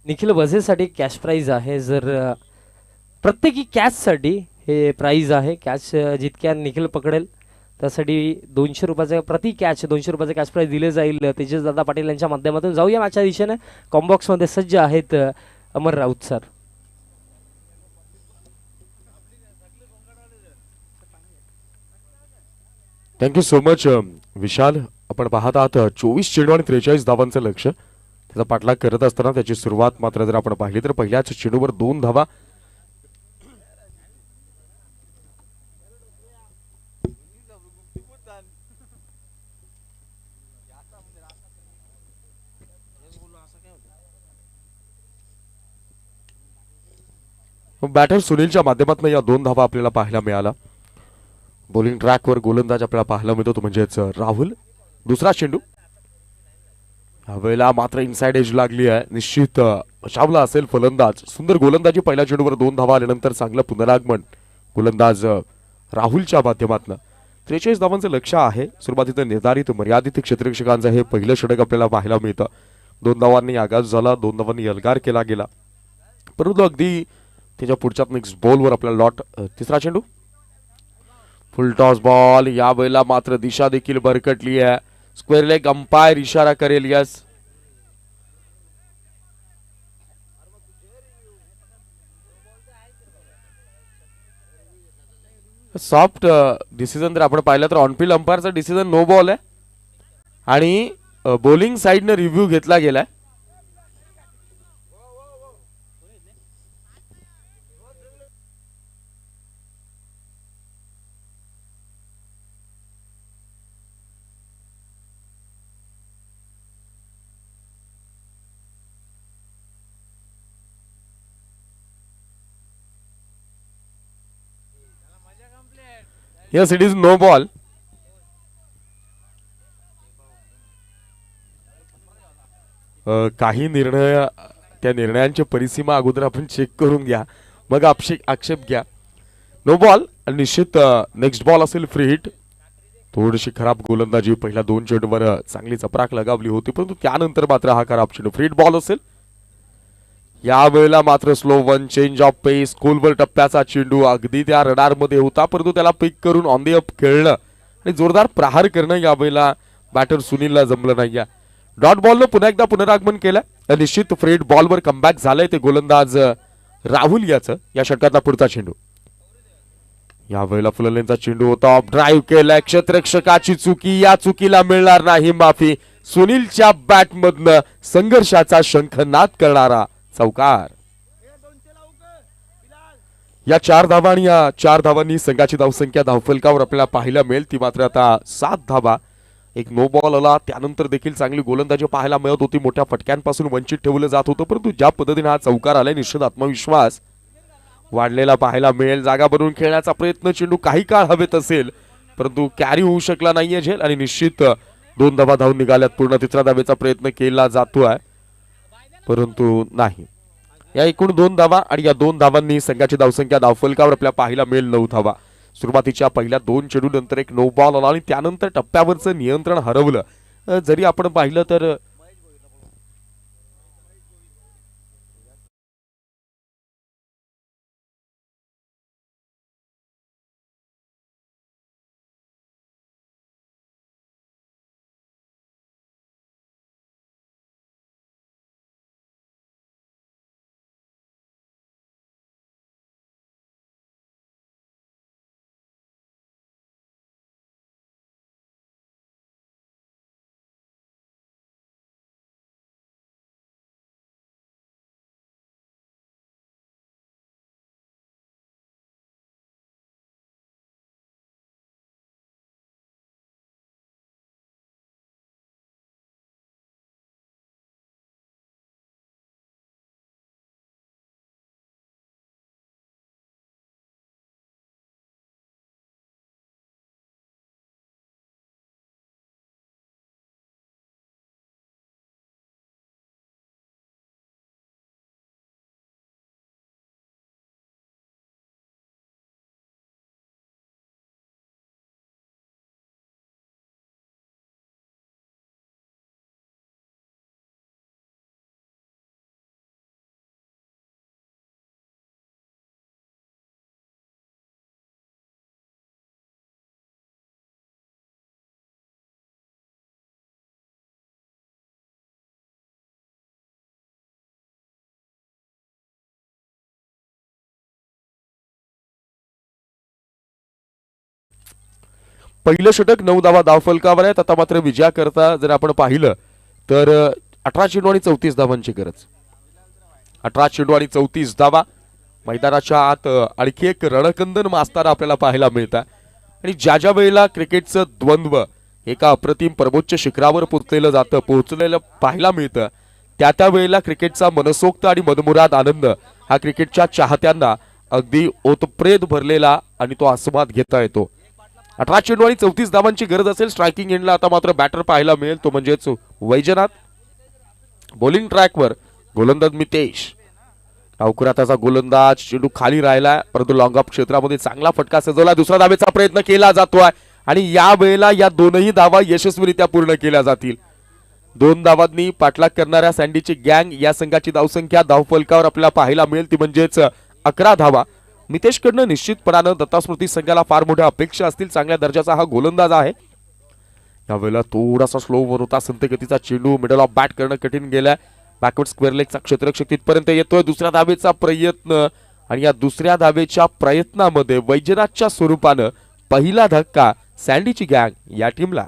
Nikhil वझेसाठी कॅश प्राइज आहे. जर प्रत्येकी कॅचसाठी हे प्राइज आहे. कॅच जितक्या निखिल पकडेल त्यासाठी 200 रुपयाचा प्रति कॅच 200 रुपयाचा कॅश प्राइज दिले जाईल. तेजस दादा पाटील यांच्या माध्यमातून जाऊया मॅचच्या दिशेने. कॉम्बॉक्समध्ये सज्ज आहेत Amar Raut sir. Thank you so much Vishal. आपण पाहत आहात 24 चेंडू आणि 43 धावांचं लक्ष. त्याचा पाठलाग करत असताना त्याची सुरुवात मात्र जर आपण पाहिली तर पहिल्याच चेंडूवर 2 धावा. बॅटर सुनीलच्या माध्यमातून या 2 धावा आपल्याला पाहायला मिळाला. बॉलिंग ट्रॅकवर गोलंदाज आपल्याला पाहायला मिळतो तो म्हणजेच राहुल. दुसरा चेंडू यावेळेला मात्र इनसाइड एज लागली आहे. निश्चित बचावला असेल फलंदाज. सुंदर गोलंदाजी. पहिल्या चेंडूवर 2 धावा आल्यानंतर चांगलं पुनरागमन गोलंदाज राहुलच्या माध्यमातून. 43 धावांचं लक्ष आहे. सुरुवातीला निर्धारित मर्यादित क्षेत्ररक्षकांचं हे पहिलं षटक आपल्याला पाहायला मिळतं. 2 धावांनी आगाज झाला, 2 धावांनी अलगार केला गेला, परंतु अगदी त्याच्या पुढच्या नेक्स्ट बॉलवर आपल्याला लॉट. तिसरा चेंडू फुल टॉस बॉल. यावेळेला मात्र दिशा देखील भरकटली आहे. Square leg. अंपायर इशारा करेल यस. सॉफ्ट डिसिजन जर आपण पाहिलं तर ऑनफिल्ड अंपायरचा डिसिजन नो बॉल आहे आणि बॉलिंग साइडने रिव्ह्यू घेतला गेलाय. Yes, it is no ball. काही निर्णय त्या निर्णयांची परिसीमा अगोदर आपण चेक करून घ्या, मग आक्षेप घ्या. नो बॉल आणि निश्चित नेक्स्ट बॉल असेल फ्री हिट. थोडीशी खराब गोलंदाजी पहिल्या 2 चेंडूवर चांगली चपराक लगावली होती, परंतु त्यानंतर मात्र हा खराब चेंडू. फ्री हिट बॉल असेल. यावेळेला मात्र स्लो वन. चेंज ऑफ पेस. खोलवर टप्प्याचा चेंडू अगदी त्या रडार मध्ये होता, परंतु त्याला पिक करून ऑन दी अप खेळणं आणि जोरदार प्रहार करणं यावेळेला बॅटर सुनीलला जमलं नाही. डॉट बॉलनं पुन्हा एकदा पुनरागमन केलं. निश्चित फ्री हिट बॉलवर कमबॅक झालंय ते गोलंदाज राहुल याचं. या षटकातला पुढचा चेंडू. यावेळेला फुललेंचा चेंडू होता. ऑफ ड्राईव्ह केलाय. क्षेत्ररक्षकाची चुकी. या चुकीला मिळणार नाही माफी. सुनीलच्या बॅटमधनं संघर्षाचा शंखनाद करणारा चौकार. या 4 धावा आणि या 4 धावांनी संघाची धावसंख्या धावफलकावर आपल्याला पाहायला मिळेल ती मात्र आता 7 धावा. एक नो बॉल आला, त्यानंतर देखील चांगली गोलंदाजी पाहायला मिळत होती. मोठ्या फटक्यांपासून वंचित ठेवलं जात होतं, परंतु ज्या पद्धतीने हा चौकार आलाय निश्चित आत्मविश्वास वाढलेला पाहायला मिळेल. जागा बनवून खेळण्याचा प्रयत्न. चेंडू काही काळ हवेत असेल, परंतु कॅरी होऊ शकला नाहीये झेल आणि निश्चित 2 धावा धावून निघाल्यात. पूर्ण 3रा धावेचा प्रयत्न केला जातोय, परंतु नाही. या एकूण 2 धावा आणि या 2 धावांनी संघाची धावसंख्या धावफलकावर आपल्याला पाहायला मिळेल 9 धावा. सुरुवातीच्या पहिल्या 2 चेंडू नंतर एक नो बॉल आला आणि त्यानंतर टप्प्यावरचं नियंत्रण हरवलं. जरी आपण पाहिलं तर पहिलं षटक 9 धावा धावफलकावर आहेत. आता मात्र विजयाकरता जर आपण पाहिलं तर 18 चेंडू आणि 34 धावांची गरज. 18 चेंडू आणि 34 धावा. मैदानाच्या आत आणखी एक रणकंदन मास्तारा आपल्याला पाहायला मिळतात आणि ज्या वेळेला क्रिकेटचं द्वंद्व एका अप्रतिम परमोच्च शिखरावर पोहोचलेलं पाहायला मिळतं, त्या वेळेला क्रिकेटचा मनसोक्त आणि मनमुराद आनंद हा क्रिकेटच्या चाहत्यांना अगदी ओतप्रेत भरलेला आणि तो आस्वाद घेता येतो. 18 चेंडू आणि 34 धावांची गरज असेल स्ट्रायकिंग एंडला. आता मात्र बॅटर पाहायला मिळेल तो म्हणजेच वैजनाथ. बॉलिंग ट्रॅकवर गोलंदाज मितेश. अवकुरा त्याचा गोलंदाज, चेंडू खाली राहिला परंतु लॉंग ऑफ क्षेत्रामध्ये चांगला फटका सजवला. दुसरा धावेचा प्रयत्न केला जातोय आणि या वेळेला या दोनही धावा यशस्वीरित्या पूर्ण केल्या जातील. 2 धावांनी पाठलाग करणाऱ्या सँडीची गँग या संघाची धावसंख्या धावफलकावर आपल्याला पाहायला मिळेल ती म्हणजेच 11 धावा. मितेशकडनं निश्चितपणानं दत्ता स्मृती संघाला फार मोठ्या अपेक्षा असतील. चांगल्या दर्जाचा हा गोलंदाज आहे. यावेळेला थोडासा स्लोवर होता, संत गतीचा चेंडू मिडल ऑफ बॅट करणं कठीण गेलाय. बॅकवर्ड स्क्वेअर लेगचा क्षेत्ररक्षक तिथपर्यंत येतोय. दुसऱ्या धावेचा प्रयत्न आणि या दुसऱ्या धावेच्या प्रयत्नामध्ये वैजनाथच्या स्वरूपानं पहिला धक्का सँडीची गँग या टीमला.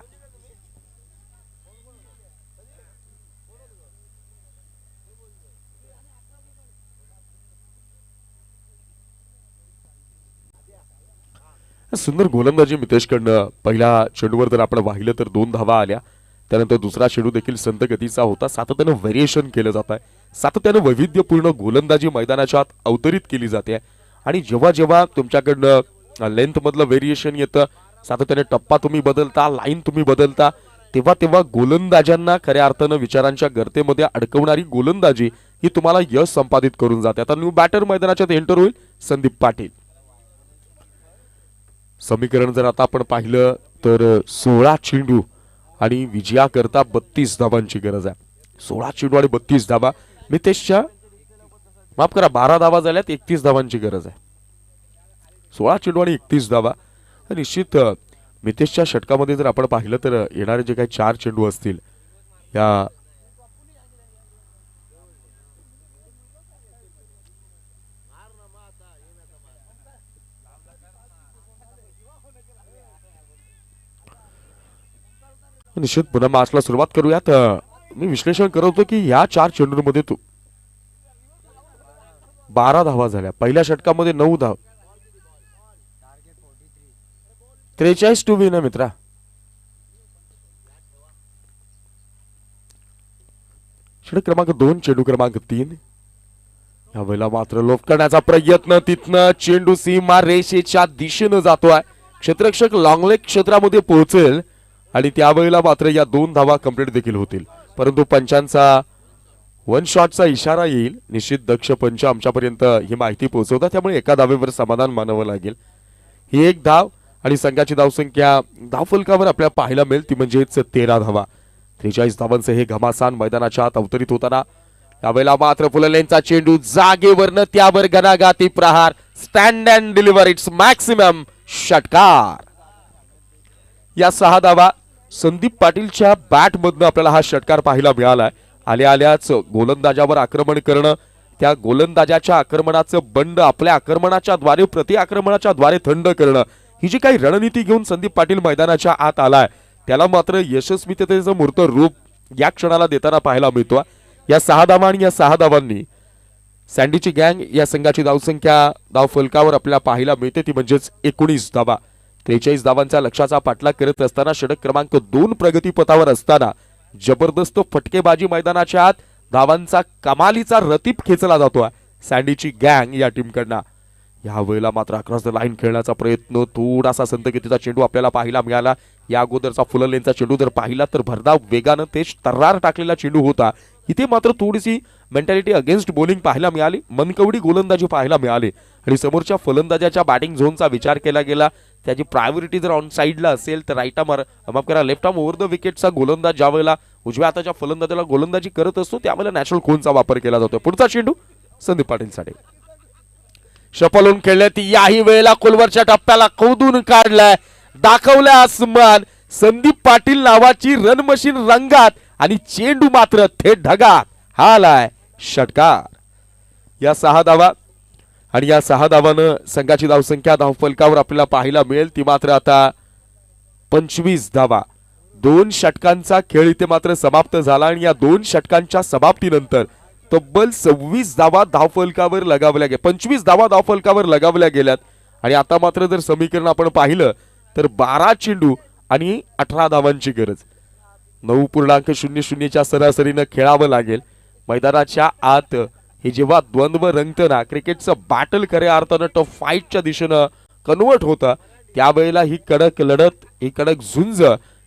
सुंदर गोलंदाजी मितेशकडनं. पहिल्या चेंडूवर जर आपण पाहिलं तर 2 धावा आल्या. त्यानंतर दुसरा चेंडू देखील संत गतीचा होता. सातत्यानं व्हेरिएशन केलं जात आहे. सातत्यानं वैविध्यपूर्ण गोलंदाजी मैदानाच्या आत अवतरित केली जाते. आणि जेव्हा जेव्हा तुमच्याकडनं लेंथ मधलं व्हेरिएशन येतं, सातत्याने टप्पा तुम्ही बदलता, लाईन तुम्ही बदलता, तेव्हा तेव्हा गोलंदाजांना खऱ्या अर्थानं विचारांच्या गर्तेमध्ये अडकवणारी गोलंदाजी ही तुम्हाला यश संपादित करून जाते. आता न्यू बॅटर मैदानाच्यात एंटर होईल संदीप पाटील. समीकरण जर आता आपण पाहिलं तर 16 चेंडू आणि विजयाकरता 32 धावांची गरज आहे. 16 चेंडू आणि 32 धावा. मितेशच्या माफ करा 12 धावा झाल्यात, 31 धावांची गरज आहे. 16 चेंडू आणि 31 धावा. निश्चित मितेशच्या षटकामध्ये जर आपण पाहिलं तर येणारे जे काही 4 चेंडू असतील या निश्चित पुन्हा मॅचला सुरुवात करूयात. मी विश्लेषण करत होतो की या 4 चेंडूंमध्ये 12 धावा झाल्या. पहिल्या षटकामध्ये 9 धाव. 43 टू विन आहे मित्रा. षटक क्रमांक 2 चेंडू क्रमांक 3. यावेळेला मात्र लोफ करण्याचा प्रयत्न. तिथनं चेंडू सीमा रेषेच्या दिशेनं जातोय. क्षेत्ररक्षक लॉंगलेग क्षेत्रामध्ये पोहोचेल आणि त्यावेळेला मात्र या 2 धावा कंप्लीट देखील होतील. परंतु पंचांचा 1 शॉटचा इशारा येईल. निश्चित दक्ष पंच आमच्यापर्यंत ही माहिती पोहोचवतात, त्यामुळे एका धावेवर समाधान मानावं लागेल. ही 1 धाव आणि संघाची धावसंख्या धावफलकावर आपल्याला पाहायला मिळेल ती म्हणजेच 13 धावा. 43 धावांचे हे घमासान मैदानाच्या आत अवतरित होताना यावेळेला मात्र फुललेंचा चेंडू जागेवरनं त्यावर घणाघाती प्रहार. Stand and deliver it's maximum. षटकार. या 6 धावा संदीप पाटीलच्या बॅट मधनं आपल्याला हा षटकार पाहायला मिळालाय. आल्या आल्याच गोलंदाजावर आक्रमण करणं, त्या गोलंदाजाच्या आक्रमणाचं बंड आपल्या आक्रमणाच्या द्वारे प्रति आक्रमणाच्या द्वारे थंड करणं, ही जी काही रणनीती घेऊन संदीप पाटील मैदानाच्या आत आलाय त्याला मात्र यशस्वीतेचं मूर्त रूप या क्षणाला देताना पाहायला मिळतो. या 6 धावा आणि या 6 धावांनी सँडीची गँग या संघाची धावसंख्या धावफलकावर आपल्याला पाहायला मिळते ती म्हणजेच 19 धावा. 43 धावांच्या लक्ष्याचा पाठलाग करत असताना षटक क्रमांक 2 प्रगतीपथावर असताना जबरदस्त फटकेबाजी मैदानाच्या आत धावांचा कमालीचा रतीप खेचला जातोय सँडीची गँग या टीमकडनं. यावेळेला मात्र अक्रॉस द लाईन खेळण्याचा प्रयत्न. थोडासा संतगतीचा चेंडू आपल्याला पाहायला मिळाला. या अगोदरचा फुललेनचा चेंडू जर पाहिला तर भरधाव वेगानं तेज तर्रार टाकलेला चेंडू होता. इथे मात्र थोडीशी मेंटॅलिटी अगेन्स्ट बॉलिंग पाहायला मिळाली, मनकवडी गोलंदाजी पाहायला मिळाली आणि समोरच्या फलंदाजाच्या बॅटिंग झोनचा विचार केला गेला. त्याची प्रायोरिटी जर ऑन साईडला असेल तर राईट आर्म माफ करा लेफ्ट आर्म ओव्हर द विकेटचा गोलंदाज ज्या वेळेला उजव्या हाताच्या फलंदाजाला गोलंदाजी करत असतो त्यावेळेला नॅचरल कोनचा वापर केला जातो. पुढचा चेंडू संदीप पाटीलसाठी शपलून खेळल्यात. याही वेळेला खोलवरच्या टप्प्याला खोदून काढलाय, दाखवलं आसमान. संदीप पाटील नावाची रन मशीन रंगात आणि चेंडू मात्र थेट ढगात. हा आलाय षटकार. या 6 धावा आणि या 6 धावानं संघाची धावसंख्या धावफलकावर आपल्याला पाहायला मिळेल ती मात्र आता 25 धावा. 2 षटकांचा खेळ इथे मात्र समाप्त झाला आणि या 2 षटकांच्या समाप्तीनंतर तब्बल 26 धावा धावफलकावर लगावल्या गेल्या, 25 धावा धावफलकावर लगावल्या गेल्यात. आणि आता मात्र जर समीकरण आपण पाहिलं तर 12 चेंडू आणि 18 धावांची गरज. 9.00 च्या सरासरीनं खेळावं लागेल. मैदानाच्या आत हे जेव्हा द्वंद्व रंगतं ना, क्रिकेटचं बॅटल खऱ्या अर्थानं टफ फाईटच्या दिशेनं कन्वर्ट होतं, त्यावेळेला ही कडक लढत, ही कडक झुंज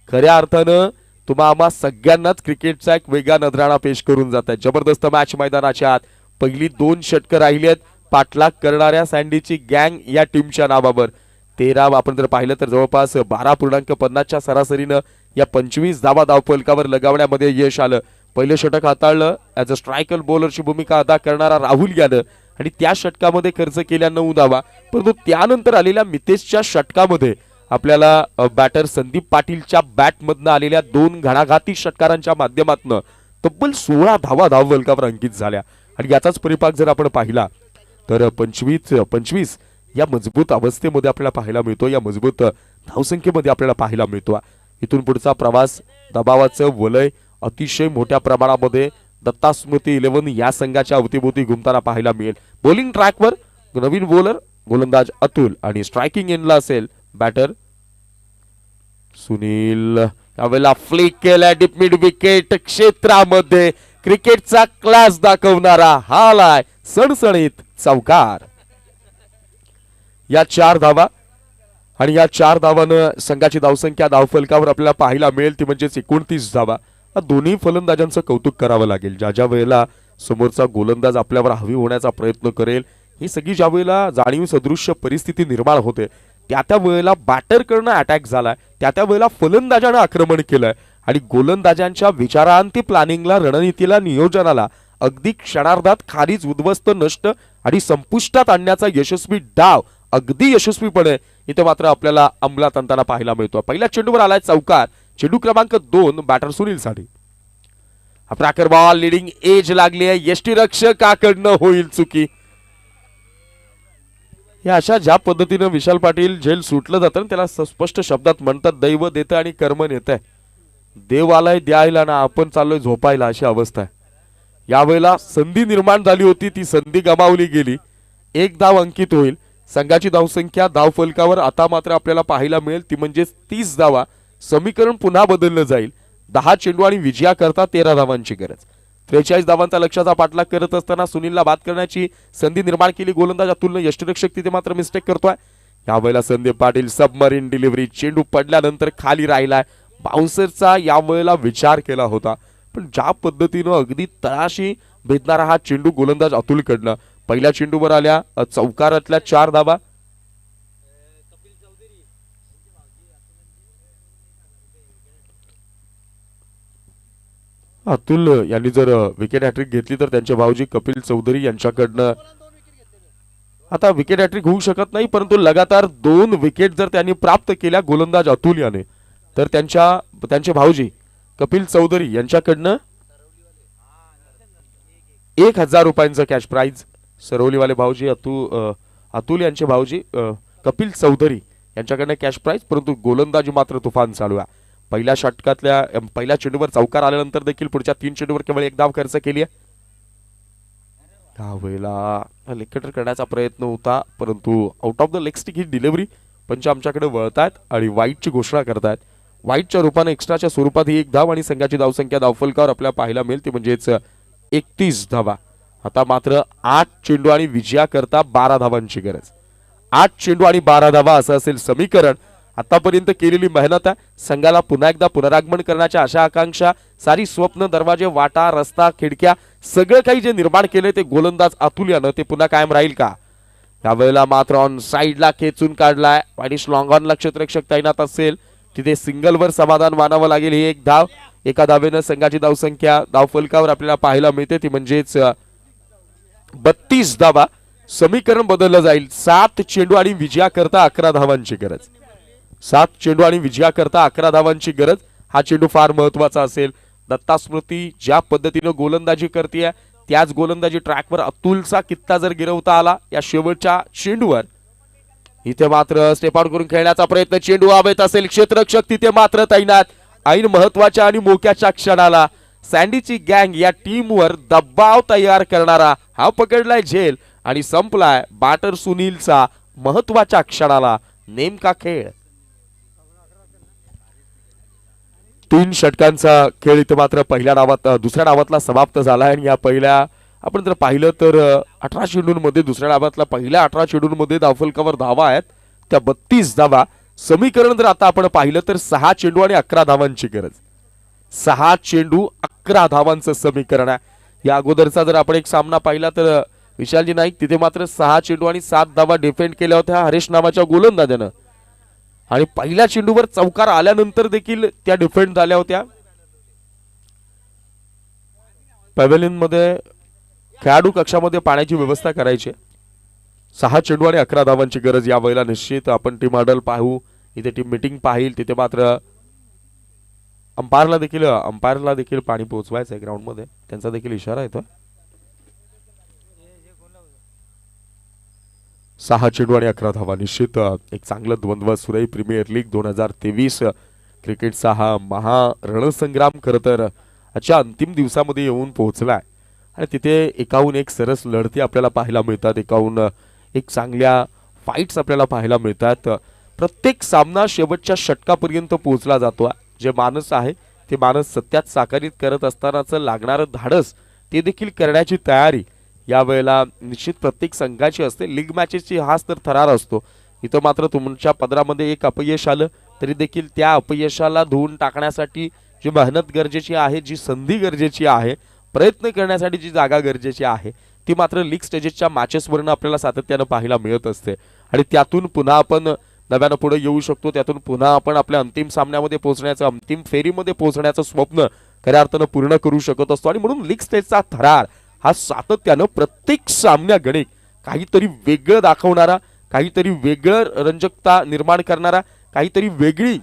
खऱ्या अर्थानं तुम्हा आम्हा सगळ्यांनाच क्रिकेटचा एक वेगळा नजराणा पेश करून जात आहे. जबरदस्त मॅच मैदानाच्या आत पहिली 2 षटकं राहिलेत पाठलाग करणाऱ्या सँडीची गँग या टीमच्या नावावर. 13 आपण जर पाहिलं तर जवळपास 12.50च्या सरासरीनं या 25 धावा धावफलकावर लगावण्यामध्ये यश आलं. पहिलं षटक हाताळलं ॲज अ स्ट्रायकर बॉलरची भूमिका अदा करणारा राहुल यानं आणि त्या षटकामध्ये खर्च केल्या 9 धावा. परंतु त्यानंतर आलेल्या मितेशच्या षटकामध्ये आपल्याला बॅटर संदीप पाटीलच्या बॅटमधनं आलेल्या 2 घणाघाती षटकारांच्या माध्यमातून तब्बल 16 धावा धावफलकावर अंकित झाल्या. आणि याचाच परिपाक जर आपण पाहिला तर 25 या मजबूत अवस्थेमध्ये आपल्याला पाहायला मिळतो, या मजबूत धावसंख्येमध्ये आपल्याला पाहायला मिळतो. इथून पुढचा प्रवास दबावाचं वलय अतिशय मोठ्या प्रमाणामध्ये दत्ता स्मृती 11 या संघाच्या अवतीभोवती घुमताना पाहायला मिळेल. बॉलिंग ट्रॅकवर नवीन बॉलर गोलंदाज अतुल आणि स्ट्रायकिंग एंडला असेल बॅटर सुनील. यावेळेला फ्लिक केला डीप मिड विकेट क्षेत्रामध्ये क्रिकेटचा क्लास दाखवणारा हालाय सणसणीत चौकार. या 4 धावा आणि या 4 धावानं संघाची धावसंख्या धावफलकावर आपल्याला पाहायला मिळेल ती म्हणजे 29 धावा. दोन्ही फलंदाजांचं कौतुक करावं लागेल. ज्या वेळेला समोरचा गोलंदाज आपल्यावर हवी होण्याचा प्रयत्न करेल, ही सगळी ज्या वेळेला जाणीव सदृश्य परिस्थिती निर्माण होते, त्या वेळेला बॅटरकडनं अटॅक झालाय, त्या वेळेला फलंदाजानं आक्रमण केलंय आणि गोलंदाजांच्या विचारांती प्लॅनिंगला, रणनीतीला, नियोजनाला अगदी क्षणार्धात खालीच उद्ध्वस्त, नष्ट आणि संपुष्टात आणण्याचा यशस्वी डाव अगदी यशस्वीपणे इथे मात्र आपल्याला अंमलात आणताना पाहायला मिळतो. पहिल्या चेंडूवर आलाय चौकार, चेंडू क्रमांक 2 बॅटर सुनील साठी. अप्राकर बॉल, लिडिंग एज लागली आहे, यष्टीरक्षकाकडनं होईल चुकी. या अशा ज्या पद्धतीनं विशाल पाटील झेल सुटलं जातं त्याला स्पष्ट शब्दात म्हणतात दैव देतं आणि कर्म नेतंय. देव आलाय द्यायला ना आपण चाललोय झोपायला अशी अवस्था आहे. यावेळेला संधी निर्माण झाली होती, ती संधी गमावली गेली. 1 धाव अंकित होईल. संघाची धावसंख्या धावफलकावर आता मात्र आपल्याला पाहायला मिळेल ती म्हणजे 30 धावा. समीकरण पुन्हा बदललं जाईल. 10 चेंडू आणि विजयाकरता 13 धावांची गरज. 43 धावांचा लक्ष्याचा पाठलाग करत असताना सुनीलला बाद करण्याची संधी निर्माण केली गोलंदाज अतुलनं. यष्टीरक्षक तिथे मात्र मिस्टेक करतोय. यावेळेला संदीप पाटील सबमरीन डिलिव्हरी, चेंडू पडल्यानंतर खाली राहिलाय. बाउन्सरचा यावेळेला विचार केला होता, पण ज्या पद्धतीनं अगदी तळाशी भेदणारा हा चेंडू गोलंदाज अतुलकडनं. पहिल्या चेंडूवर आल्या चौकारातल्या 4 धावा. अतुल यांनी जर विकेट हॅट्रिक घेतली तर त्यांचे भाऊजी कपिल चौधरी यांच्याकडनं आता विकेट हॅट्रिक होऊ शकत नाही, परंतु लगातार 2 विकेट जर त्यांनी प्राप्त केल्या गोलंदाज अतुल याने तर त्यांचे भाऊजी कपिल चौधरी यांच्याकडनं 1000 रुपयांचं कॅश प्राइज. सरवलीवाले भाऊजी अतुल यांचे भाऊजी कपिल चौधरी यांच्याकडनं कॅश प्राइज, परंतु गोलंदाजी मात्र तुफान चालू आहे. पहिल्या षटकातल्या पहिल्या चेंडूवर चौकार आल्यानंतर देखील पुढच्या 3 चेंडूवर केवळ 1 धाव खर्च केली आहे. त्यावेळेला लेग करण्याचा प्रयत्न होता, परंतु out of the leg stick he delivery पंच आमच्याकडे वळतायत आणि वाईटची घोषणा करतायत. वाईटच्या रूपाने एक्स्ट्राच्या स्वरूपात ही 1 धाव आणि संघाची धावसंख्या धावफलकावर आपल्याला पाहायला मिळेल ती म्हणजेच 31 धावा. आता मात्र 8 चेंडू आणि विजयाकरता 12 धावांची गरज. 8 चेंडू आणि 12 धावा असं असेल समीकरण. आतापर्यंत केलेली मेहनत आहे, संघाला पुन्हा एकदा पुनरागमन करण्याच्या आशा आकांक्षा, सारी स्वप्न, दरवाजे, वाटा, रस्ता, खिडक्या सगळं काही जे निर्माण केले ते गोलंदाज अतुल यानं ते पुन्हा कायम राहील का? यावेळेला मात्र ऑन साईडला खेचून काढलाय आणि लॉंग ऑनला क्षेत्ररक्षक तैनात असेल तिथे सिंगलवर समाधान मानावं लागेल. ही 1 धाव. एका धावेनं संघाची धावसंख्या धावफलकावर आपल्याला पाहायला मिळते ती म्हणजेच 32 धावा. समीकरण बदललं जाईल. 7 चेंडू आणि विजयाकरता 11 धावांची गरज. 7 चेंडू आणि विजयाकरता 11 धावांची गरज. हा चेंडू फार महत्वाचा असेल. दत्ता स्मृती ज्या पद्धतीनं गोलंदाजी करते त्याच गोलंदाजी ट्रॅकवर अतुलचा कित्ता जर गिरवता आला या शेवटच्या चेंडूवर, इथे मात्र स्टेप आउट करून खेळण्याचा प्रयत्न, चेंडू हवेत असेल, क्षेत्ररक्षक तिथे मात्र तैनात. ऐन महत्वाच्या आणि मोक्याच्या क्षणाला सँडीची गँग या टीमवर दबाव तयार करणारा हा पकडलाय झेल आणि संपलाय बॅटर सुनीलचा महत्वाच्या क्षणाला नेमका खेळ. 3 षटकांचा खेळ इथे मात्र पहिल्या डावात दुसऱ्या डावातला समाप्त झाला आणि या पहिल्या आपण जर पाहिलं तर 18 चेंडूंमध्ये दुसऱ्या डावातल्या पहिल्या 18 चेंडूंमध्ये धावफलकावर धावा आहेत त्या 32 धावा. समीकरण जर आता आपण पाहिलं तर 6 चेंडू आणि 11 धावांची गरज. 6 चेंडू 11 धावांचं समीकरण आहे. या अगोदरचा जर आपण एक सामना पाहिला तर विशालजी नाईक तिथे मात्र 6 चेंडू आणि 7 धावा डिफेंड केल्या होत्या हरेश नावाच्या गोलंदाजानं आणि पहिल्या चेंडूवर चौकार आल्यानंतर देखील त्या डिफेंड झाल्या होत्या. पॅव्हेलियन मध्ये खेळाडू कक्षामध्ये पाण्याची व्यवस्था करायची. 6 चेंडू आणि 11 धावांची गरज. या वेळेला निश्चित आपण टीम हॉडल पाहू, इथे टीम मीटिंग पाहिल. तिथे मात्र अंपायरला देखील पाणी पोहोचवायचं आहे ग्राउंड मध्ये, त्यांचा देखील इशारा येतो. 6 चेंडू आणि 11 धावा. निश्चित एक चांगलं द्वंद्व सुरई प्रीमियर लीग 2023 क्रिकेटचा हा महारणसंग्राम खरं तर आजच्या अंतिम दिवसामध्ये येऊन पोहोचलाय आणि तिथे एकाहून एक सरस लढती आपल्याला पाहायला मिळतात. एकाहून एक चांगल्या फाईट्स आपल्याला पाहायला मिळतात. प्रत्येक सामना शेवटच्या षटकापर्यंत पोहोचला जातो. जे माणूस आहे ते माणूस सत्यात साकारित करत असतानाचं लागणारं धाडस ते देखील करण्याची तयारी यावेळेला निश्चित प्रत्येक संघाची असते. लीग मॅचेसची हाच तर थरार असतो. इथं मात्र तुमच्या पदरामध्ये एक अपयश आलं तरी देखील त्या अपयशाला धुवून टाकण्यासाठी जी मेहनत गरजेची आहे, जी संधी गरजेची आहे, प्रयत्न करण्यासाठी जी जागा गरजेची आहे ती मात्र लीग स्टेजेसच्या मॅचेसवरून आपल्याला सातत्यानं पाहायला मिळत असते आणि त्यातून पुन्हा आपण नव्यानं पुढे येऊ शकतो. त्यातून पुन्हा आपण आपल्या अंतिम सामन्यामध्ये पोहोचण्याचं, अंतिम फेरीमध्ये पोहोचण्याचं स्वप्न खऱ्या अर्थानं पूर्ण करू शकत असतो आणि म्हणून लीग स्टेजचा थरार हा सातत्यानं प्रत्येक सामन्यागणिक काहीतरी वेगळं दाखवणारा, काहीतरी वेगळं रंजकता निर्माण करणारा, काहीतरी वेगळी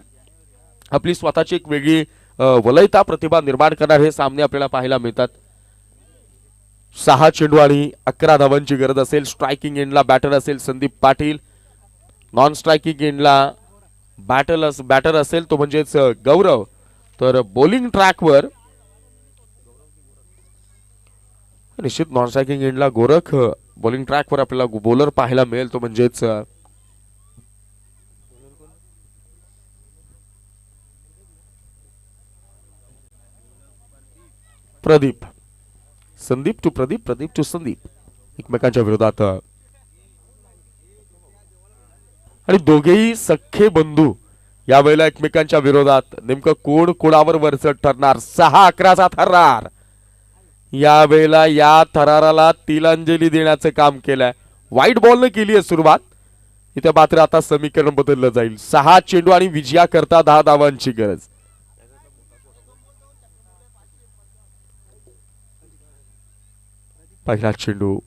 आपली स्वतःची एक वेगळी वलयता प्रतिभा निर्माण करणारे हे सामने आपल्याला पाहायला मिळतात. 6 चेंडू आणि 11 धावांची गरज असेल. स्ट्रायकिंग एंडला बॅटर असेल संदीप पाटील, नॉन स्ट्रायकिंग एंडला बॅटर असेल तो म्हणजेच गौरव. तर बॉलिंग ट्रॅकवर निश्चित नॉन स्ट्रायकिंग एंडला गोरख, बॉलिंग ट्रॅकवर आपल्याला बॉलर पाहायला मिळेल तो म्हणजेच प्रदीप. संदीप टू प्रदीप, प्रदीप टू संदीप एकमेकांच्या विरोधात आणि दोघेही सख्खे बंधू यावेळेला एकमेकांच्या विरोधात. नेमकं कोण कोणावर वरचढ ठरणार? 6-11चा थरार. यावेळेला या थराराला तिलांजली देण्याचं काम केलंय. व्हाईट बॉलनं केली आहे सुरुवात. इथे मात्र आता समीकरण बदललं जाईल. 6 चेंडू आणि विजयाकरता 10 धावांची गरज. पहिला चेंडू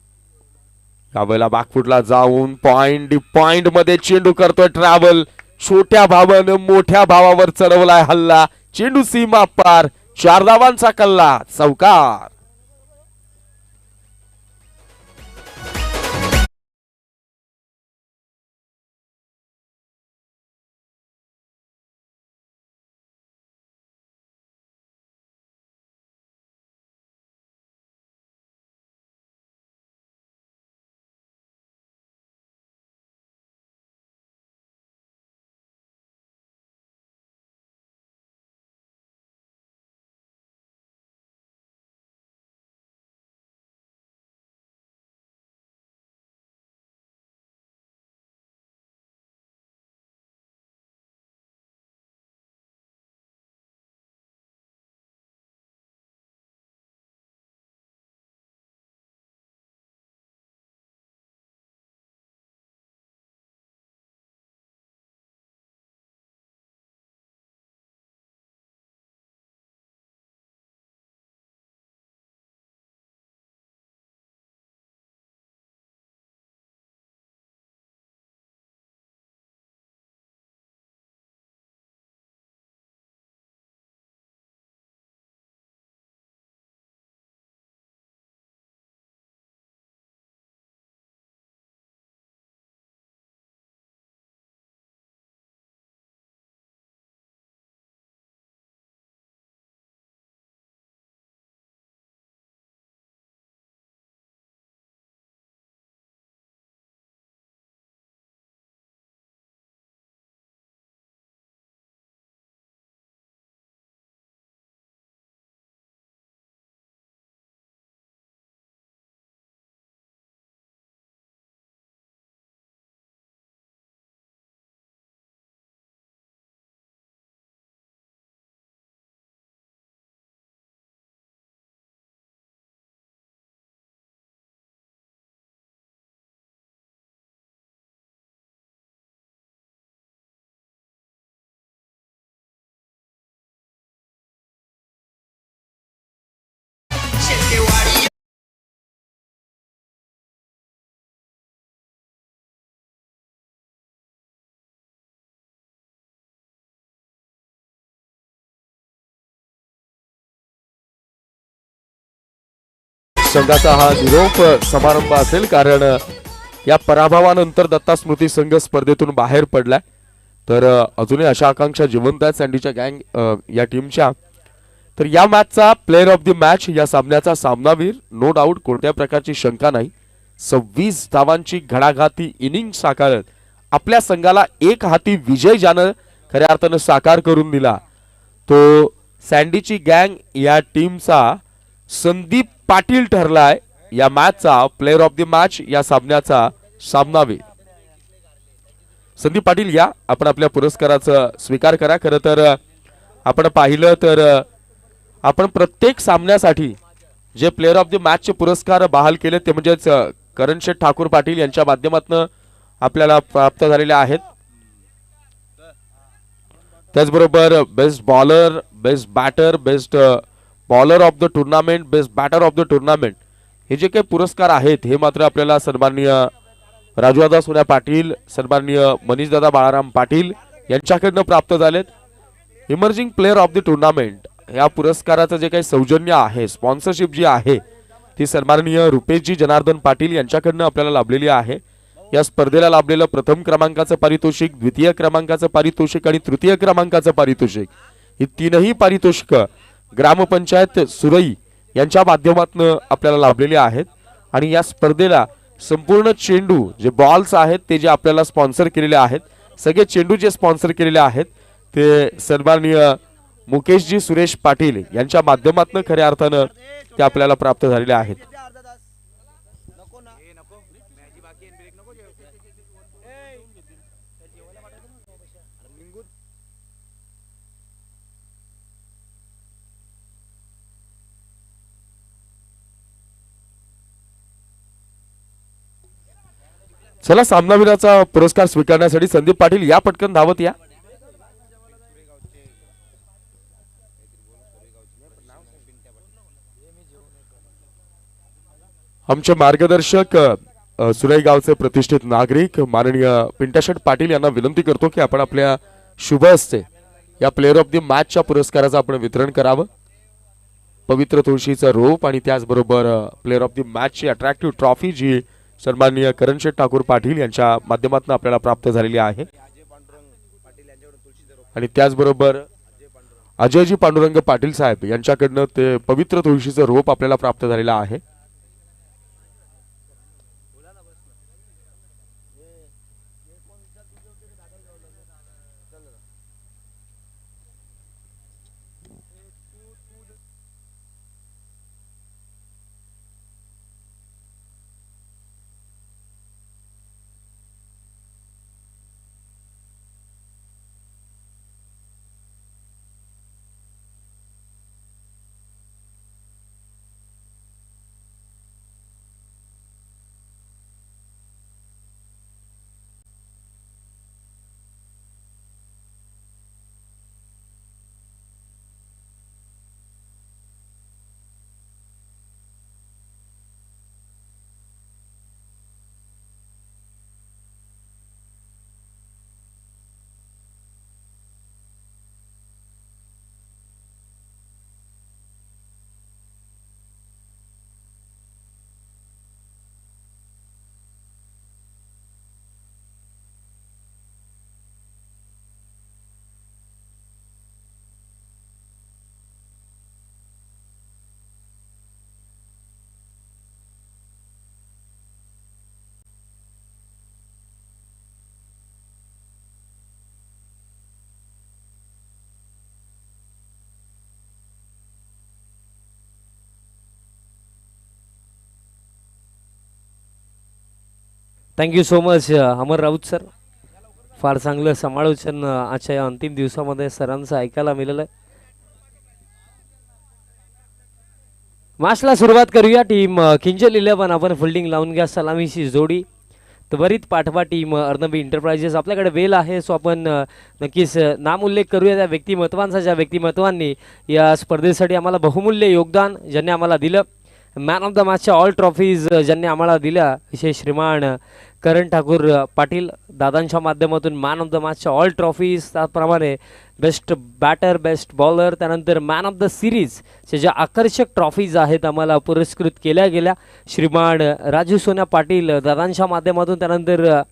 यावेळेला बॅकफुटला जाऊन पॉइंट मध्ये चेंडू करतोय ट्रॅव्हल. छोट्या भावानं मोठ्या भावावर चढवलाय हल्ला. चेंडू सीमा पार. 4 धावांचा कल्ला. चौकार. संघाचा हा निरोप समारंभ असेल, कारण या पराभवानंतर दत्ता स्मृती संघ स्पर्धेतून बाहेर पडलाय. तर अजूनही अशा आकांक्षा जिवंत आहेत सँडीच्या गँग या टीमच्या. तर या मॅचचा प्लेअर ऑफ द मॅच, या सामन्याचा सामनावीर नो डाऊट, कोणत्या प्रकारची शंका नाही. 26 धावांची घणाघाती इनिंग साकारत आपल्या संघाला एक हाती विजय ज्यानं खऱ्या अर्थानं साकार करून दिला, तो सँडीची गँग या टीमचा संदीप पाटील ठरलाय या मॅचचा प्लेअर ऑफ द मॅच, या सामन्याचा सामनावीर. संदीप पाटील, या आपण आपल्या पुरस्काराचा स्वीकार करा. खरं तर आपण पाहिलं तर आपण प्रत्येक सामन्यासाठी जे प्लेअर ऑफ द मॅचचे पुरस्कार बहाल केले ते म्हणजेच करणशेठ ठाकूर पाटील यांच्या माध्यमातून आपल्याला प्राप्त झालेले आहेत. त्याचबरोबर best bowler, best batter, best bowler of the tournament, best batter of the tournament, हे जे काही पुरस्कार आहेत हे मात्र आपल्याला सन्माननीय राजूदादा सोन्या पाटील, सन्माननीय मनीषदादा बाळाराम पाटील यांच्याकडनं प्राप्त झालेत. Emerging player of the tournament या पुरस्काराचं जे काही सौजन्य आहे, स्पॉन्सरशिप जी आहे, ती सन्माननीय रुपेशजी जनार्दन पाटील यांच्याकडनं आपल्याला लाभलेली आहे. या स्पर्धेला लाभलेलं प्रथम क्रमांकाचं पारितोषिक, द्वितीय क्रमांकाचं पारितोषिक आणि तृतीय क्रमांकाचं पारितोषिक, ही तीनही पारितोषिक ग्रामपंचायत सुरई यांच्या माध्यमातून आपल्याला लाभलेली आहेत. आणि या स्पर्धेला संपूर्ण चेंडू जे बॉल्स आहेत ते जे आपल्याला स्पॉन्सर केलेले आहेत, सगळे चेंडू जे स्पॉन्सर केलेले आहेत ते सन्माननीय मुकेशजी सुरेश पाटील यांच्या माध्यमातून खऱ्या अर्थानं ते आपल्याला प्राप्त झालेले आहेत. चला, सामनावीराचा पुरस्कार स्वीकारण्यासाठी संदीप पाटील या, पटकन धावत या. आमचे मार्गदर्शक सुरई गावचे प्रतिष्ठित नागरिक माननीय पिंटाशेठ पाटील यांना विनंती करतो की आपण आपल्या शुभ हस्ते या प्लेअर ऑफ द मॅचच्या पुरस्काराचं आपण वितरण करावं. पवित्र तुळशीचं रोप आणि त्याचबरोबर प्लेअर ऑफ द मॅचची अट्रॅक्टिव्ह ट्रॉफी जी सन्माननीय करणशेठ ठाकूर पाटील यांच्या माध्यमातून आपल्याला प्राप्त झालेली आहे. आणि त्याचबरोबर अजयजी पांडुरंग पाटील साहेब यांच्याकडनं ते पवित्र तुळशीचं रोप आपल्याला प्राप्त झालेलं आहे. थँक्यू सो मच अमर राऊत सर. फार चांगलं समालोचन आजच्या या अंतिम दिवसामध्ये सरांचं ऐकायला मिळालं आहे. मॅचला सुरुवात करूया. टीम किंजल 11 आपण फिल्डिंग लावून घ्या. सलामीची जोडी त्वरित पाठवा टीम अर्णबी एंटरप्राइजेस. आपल्याकडे वेल आहे, सो आपण नक्कीच नाम उल्लेख करूया त्या व्यक्तिमत्वांचा, ज्या व्यक्तिमत्वांनी या स्पर्धेसाठी आम्हाला बहुमूल्य योगदान ज्यांनी आम्हाला दिलं. मॅन ऑफ द मॅचच्या ऑल ट्रॉफीज ज्यांनी आम्हाला दिल्या, विशेष श्रीमान करण ठाकूर पाटील दादांच्या माध्यमातून मॅन ऑफ द मॅचच्या ऑल ट्रॉफीज, त्याचप्रमाणे बेस्ट बॅटर, बेस्ट बॉलर, त्यानंतर मॅन ऑफ द सिरीजच्या ज्या आकर्षक ट्रॉफीज आहेत आम्हाला पुरस्कृत केल्या गेल्या. श्रीमान राजू सोन्या पाटील दादांच्या माध्यमातून, त्यानंतर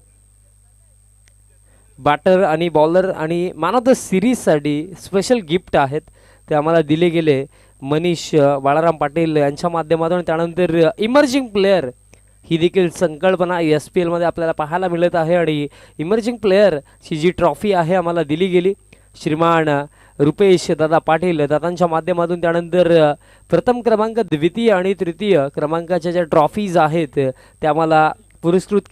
बॅटर आणि बॉलर आणि मॅन ऑफ द सिरीजसाठी स्पेशल गिफ्ट आहेत ते आम्हाला दिले गेले मनीष बाळाराम पाटील यांच्या माध्यमातून. त्यानंतर इमर्जिंग प्लेअर ही देखील संकल्पना SPL मध्ये आपल्याला पाहायला मिळत आहे आणि इमर्जिंग प्लेअरची जी ट्रॉफी आहे आम्हाला दिली गेली श्रीमान रुपेश दादा पाटील दादांच्या माध्यमातून. त्यानंतर प्रथम क्रमांक, द्वितीय आणि तृतीय क्रमांकाच्या ज्या ट्रॉफीज आहेत त्या आम्हाला पुरस्कृत